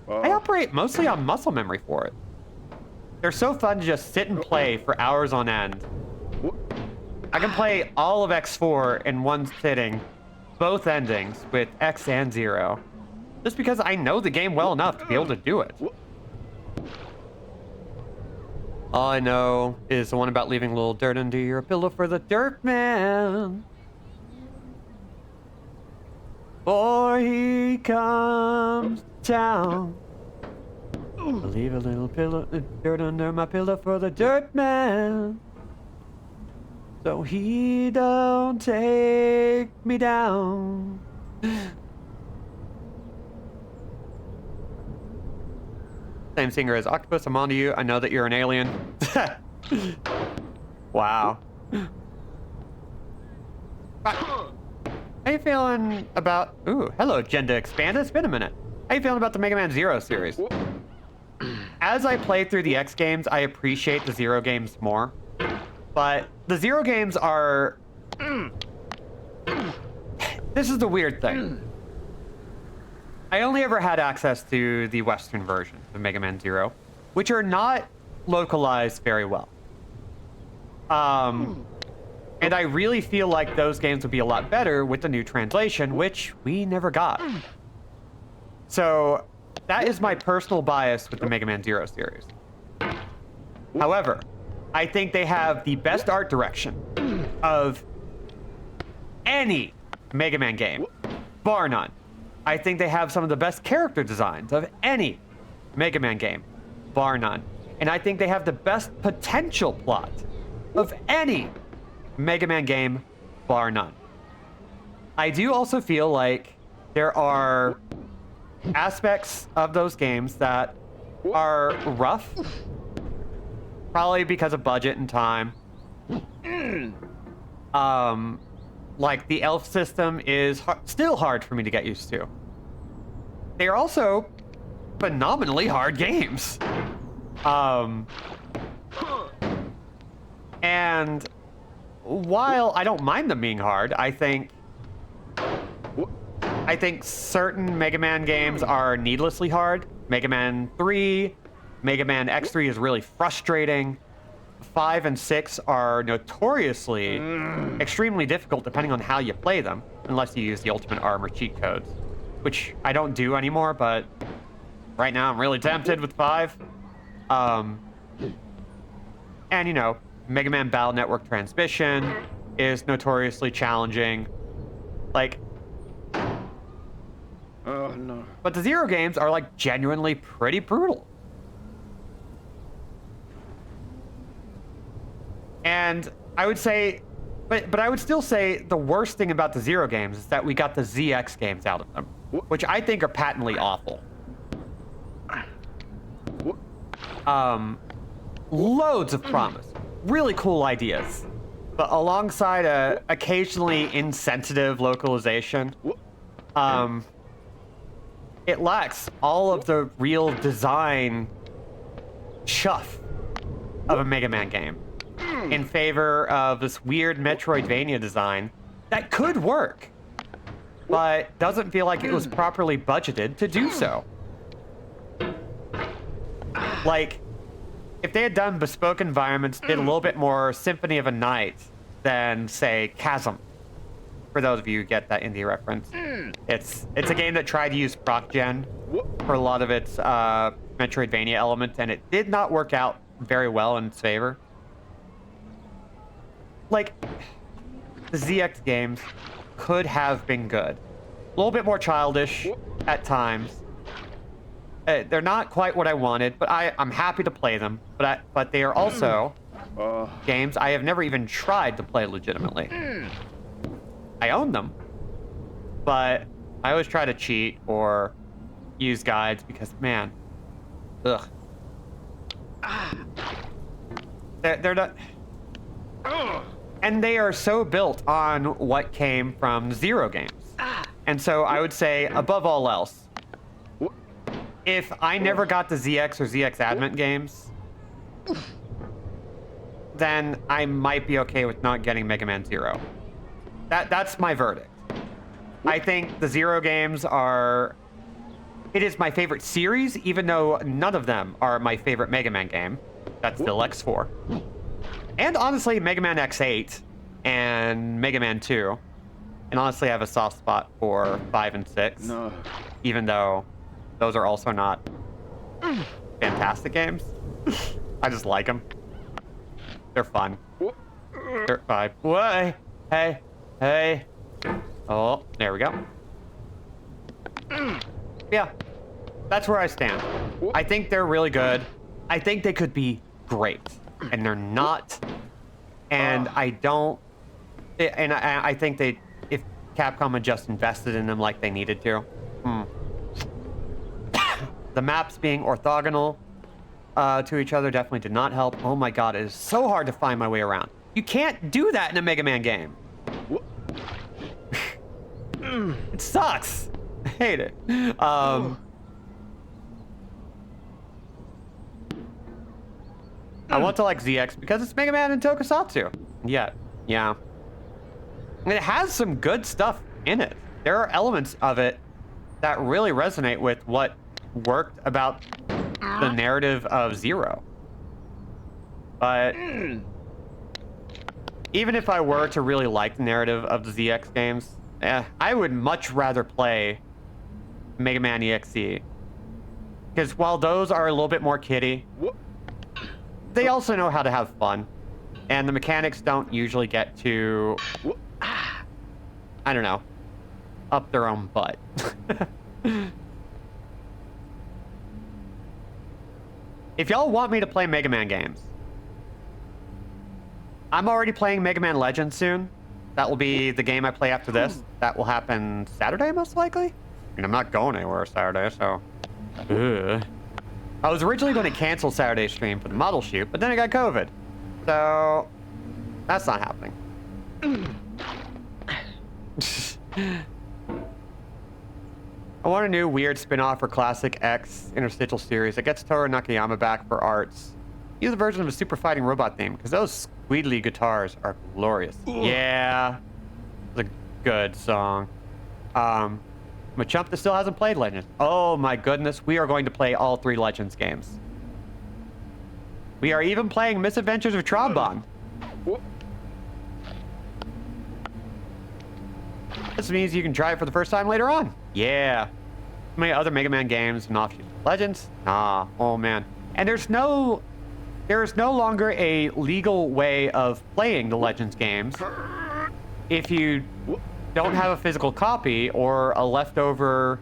I operate mostly on muscle memory for it. They're so fun to just sit and play for hours on end. I can play all of X4 in one sitting, both endings, with X and 0, just because I know the game well enough to be able to do it. All I know is the one about leaving a little dirt under your pillow for the dirt man. Before he comes to town. I'll leave a little dirt under my pillow for the dirt man. So he don't take me down. Same singer as Octopus, I'm onto you. I know that you're an alien. Wow. How you feeling about... Ooh, hello, Genda Expanded. It's been a minute. How you feeling about the Mega Man Zero series? As I play through the X games, I appreciate the Zero games more. But the Zero games are... This is the weird thing. I only ever had access to the Western version of Mega Man Zero, which are not localized very well. And I really feel like those games would be a lot better with the new translation, which we never got. So that is my personal bias with the Mega Man Zero series. However, I think they have the best art direction of any Mega Man game, bar none. I think they have some of the best character designs of any Mega Man game, bar none. And I think they have the best potential plot of any Mega Man game, bar none. I do also feel like there are aspects of those games that are rough, probably because of budget and time. Like, the elf system is still hard for me to get used to. They are also phenomenally hard games. And while I don't mind them being hard, I think certain Mega Man games are needlessly hard. Mega Man 3, Mega Man X3 is really frustrating. 5 and 6 are notoriously extremely difficult depending on how you play them, unless you use the Ultimate Armor cheat codes, which I don't do anymore, but right now I'm really tempted with 5. And, you know, Mega Man Battle Network Transmission is notoriously challenging. Like, Oh, no. but the Zero games are, like, genuinely pretty brutal. And I would say, but I would still say the worst thing about the Zero games is that we got the ZX games out of them, which I think are patently awful. Loads of promise, really cool ideas, but alongside a occasionally insensitive localization, it lacks all of the real design chuff of a Mega Man game in favor of this weird Metroidvania design that could work, but doesn't feel like it was properly budgeted to do so. Like, if they had done bespoke environments, did a little bit more Symphony of a Night than, say, Chasm, for those of you who get that indie reference. It's a game that tried to use proc gen for a lot of its Metroidvania elements, and it did not work out very well in its favor. Like, the ZX games could have been good. A little bit more childish at times. They're not quite what I wanted, but I'm happy to play them. But they are also games I have never even tried to play legitimately. I own them, but I always try to cheat or use guides because, man, ugh. They're not... And they are so built on what came from Zero games. And so I would say, above all else, if I never got the ZX or ZX Advent games, then I might be okay with not getting Mega Man Zero. That's my verdict. I think the Zero games are... It is my favorite series, even though none of them are my favorite Mega Man game. That's still X4. And honestly, Mega Man X8 and Mega Man 2. And honestly, I have a soft spot for 5 and 6. No. Even though those are also not fantastic games. I just like them. They're fun. They're fine. Whoa. Hey. Oh, there we go. Yeah, that's where I stand. I think they're really good. I think they could be great, and they're not. And I don't. And I think if Capcom had just invested in them like they needed to. The maps being orthogonal to each other definitely did not help. Oh my god, it is so hard to find my way around. You can't do that in a Mega Man game. It sucks. I hate it. I want to like ZX because it's Mega Man and Tokusatsu. Yeah. And it has some good stuff in it. There are elements of it that really resonate with what worked about the narrative of Zero. But even if I were to really like the narrative of the ZX games, I would much rather play Mega Man EXE. Because while those are a little bit more kiddie, they also know how to have fun. And the mechanics don't usually get to, I don't know, up their own butt. If y'all want me to play Mega Man games, I'm already playing Mega Man Legends soon. That will be the game I play after this. That will happen Saturday, most likely. I mean, I'm not going anywhere Saturday, so... Ugh. I was originally going to cancel Saturday's stream for the model shoot, but then I got COVID. So... That's not happening. I want a new weird spin-off for Classic X Interstitial series that gets Toru Nakayama back for arts. Use a version of a Super Fighting Robot theme, because those squeedly guitars are glorious. Yeah. It's a good song. I'm a chump that still hasn't played Legends. Oh my goodness, we are going to play all 3 Legends games. We are even playing Misadventures of Trombone. This means you can try it for the first time later on. Yeah. How many other Mega Man games and offshoots? Legends? Nah. Oh man. And there is no longer a legal way of playing the Legends games if you don't have a physical copy or a leftover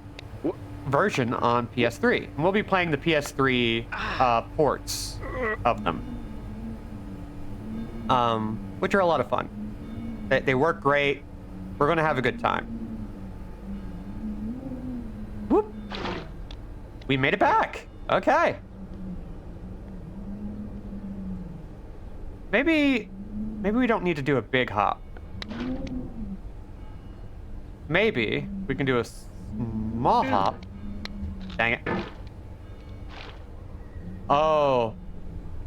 version on PS3. And we'll be playing the PS3 ports of them, which are a lot of fun. They work great. We're gonna have a good time. Whoop. We made it back. Okay. Maybe we don't need to do a big hop. Maybe we can do a small hop. Dang it. Oh.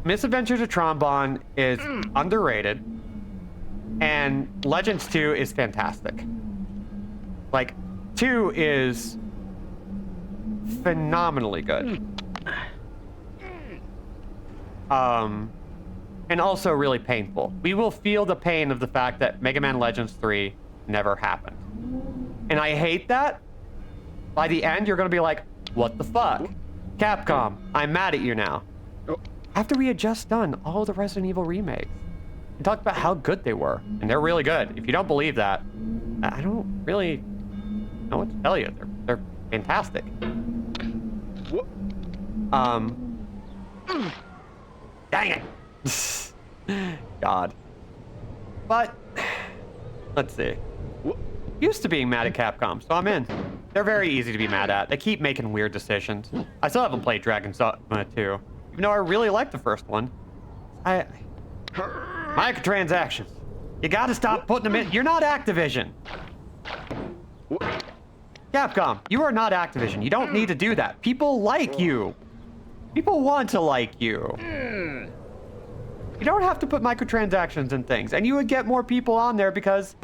Misadventures of Trombone is underrated. And Legends 2 is fantastic. Like, 2 is phenomenally good. And also really painful. We will feel the pain of the fact that Mega Man Legends 3 never happened. And I hate that. By the end, you're gonna be like, what the fuck? Capcom, I'm mad at you now. After we had just done all the Resident Evil remakes and talked about how good they were. And they're really good. If you don't believe that, I don't really know what to tell you. They're fantastic. Dang it. God. But, let's see. Used to being mad at Capcom, so I'm in. They're very easy to be mad at. They keep making weird decisions. I still haven't played Dragon's Dogma 2, even though I really liked the first one. Microtransactions. You gotta stop putting them in. You're not Activision. Capcom, you are not Activision. You don't need to do that. People like you. People want to like you. You don't have to put microtransactions in things, and you would get more people on there because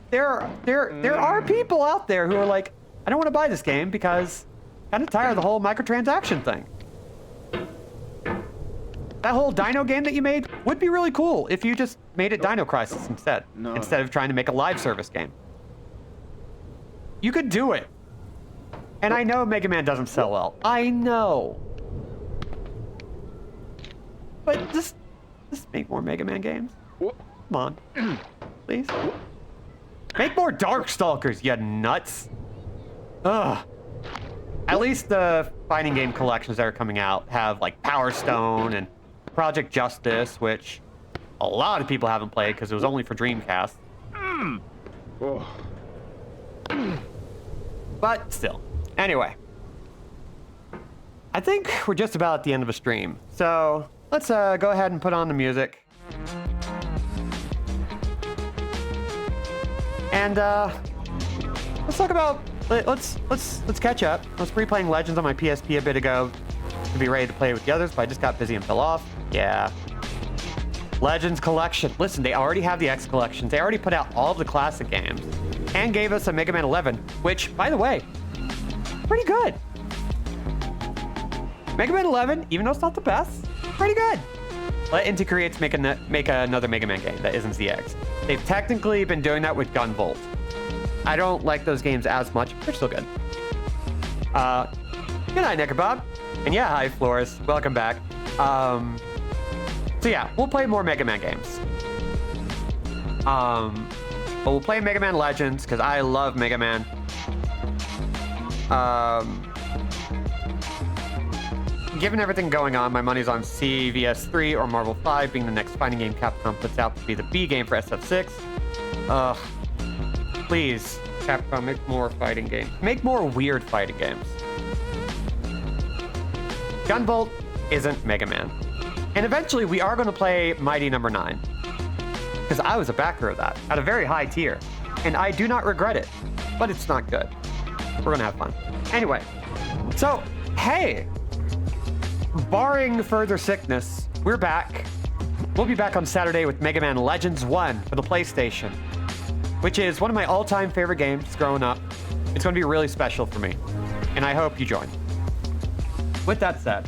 there are people out there who are like, I don't want to buy this game because I'm kind of tired of the whole microtransaction thing. That whole Dino game that you made would be really cool if you just made it Dino Crisis instead, instead of trying to make a live service game. You could do it. And I know Mega Man doesn't sell well. I know. But just make more Mega Man games. Come on. Please. Make more Darkstalkers, you nuts. Ugh. At least the fighting game collections that are coming out have like Power Stone and Project Justice, which a lot of people haven't played because it was only for Dreamcast. But still. Anyway. I think we're just about at the end of a stream. So let's go ahead and put on the music. And let's talk about let's catch up. I was replaying Legends on my PSP a bit ago to be ready to play with the others, but I just got busy and fell off. Yeah. Legends Collection. Listen, they already have the X collections. They already put out all of the classic games and gave us a Mega Man 11, which, by the way, pretty good. Mega Man 11, even though it's not the best, pretty good. Let Inti Creates make another Mega Man game that isn't ZX. They've technically been doing that with Gunvolt. I don't like those games as much, but they're still good. Good night, Nickerbob. And yeah, hi, Flores. Welcome back. So yeah, we'll play more Mega Man games. But we'll play Mega Man Legends, because I love Mega Man. Given everything going on, my money's on CVS3 or Marvel 5 being the next fighting game Capcom puts out to be the B game for SF6. Ugh. Please, Capcom, make more fighting games. Make more weird fighting games. Gunvolt isn't Mega Man. And eventually we are going to play Mighty Number 9. because I was a backer of that at a very high tier, and I do not regret it, but it's not good. We're gonna have fun. Anyway, so, hey, barring further sickness, we're back. We'll be back on Saturday with Mega Man Legends 1 for the PlayStation, which is one of my all-time favorite games growing up. It's gonna be really special for me, and I hope you join. With that said,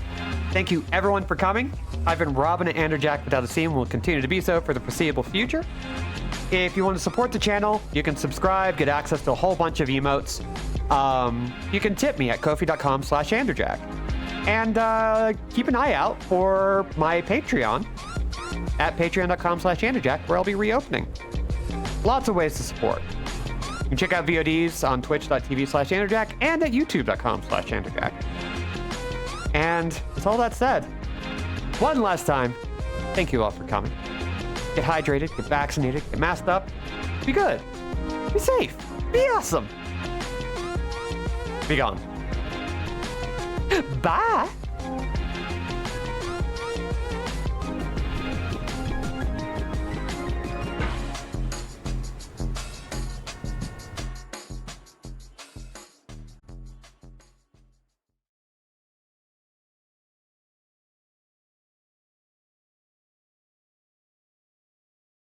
thank you everyone for coming. I've been Robin and Andrew Jack without a C and will continue to be so for the foreseeable future. If you want to support the channel, you can subscribe, get access to a whole bunch of emotes. You can tip me at kofi.com/AndrewJack. And keep an eye out for my Patreon at patreon.com/AndrewJack, where I'll be reopening. Lots of ways to support. You can check out VODs on twitch.tv/AndrewJack and at youtube.com/AndrewJack. And with all that said, one last time, thank you all for coming. Get hydrated, get vaccinated, get masked up. Be good. Be safe. Be awesome. Be gone. Bye.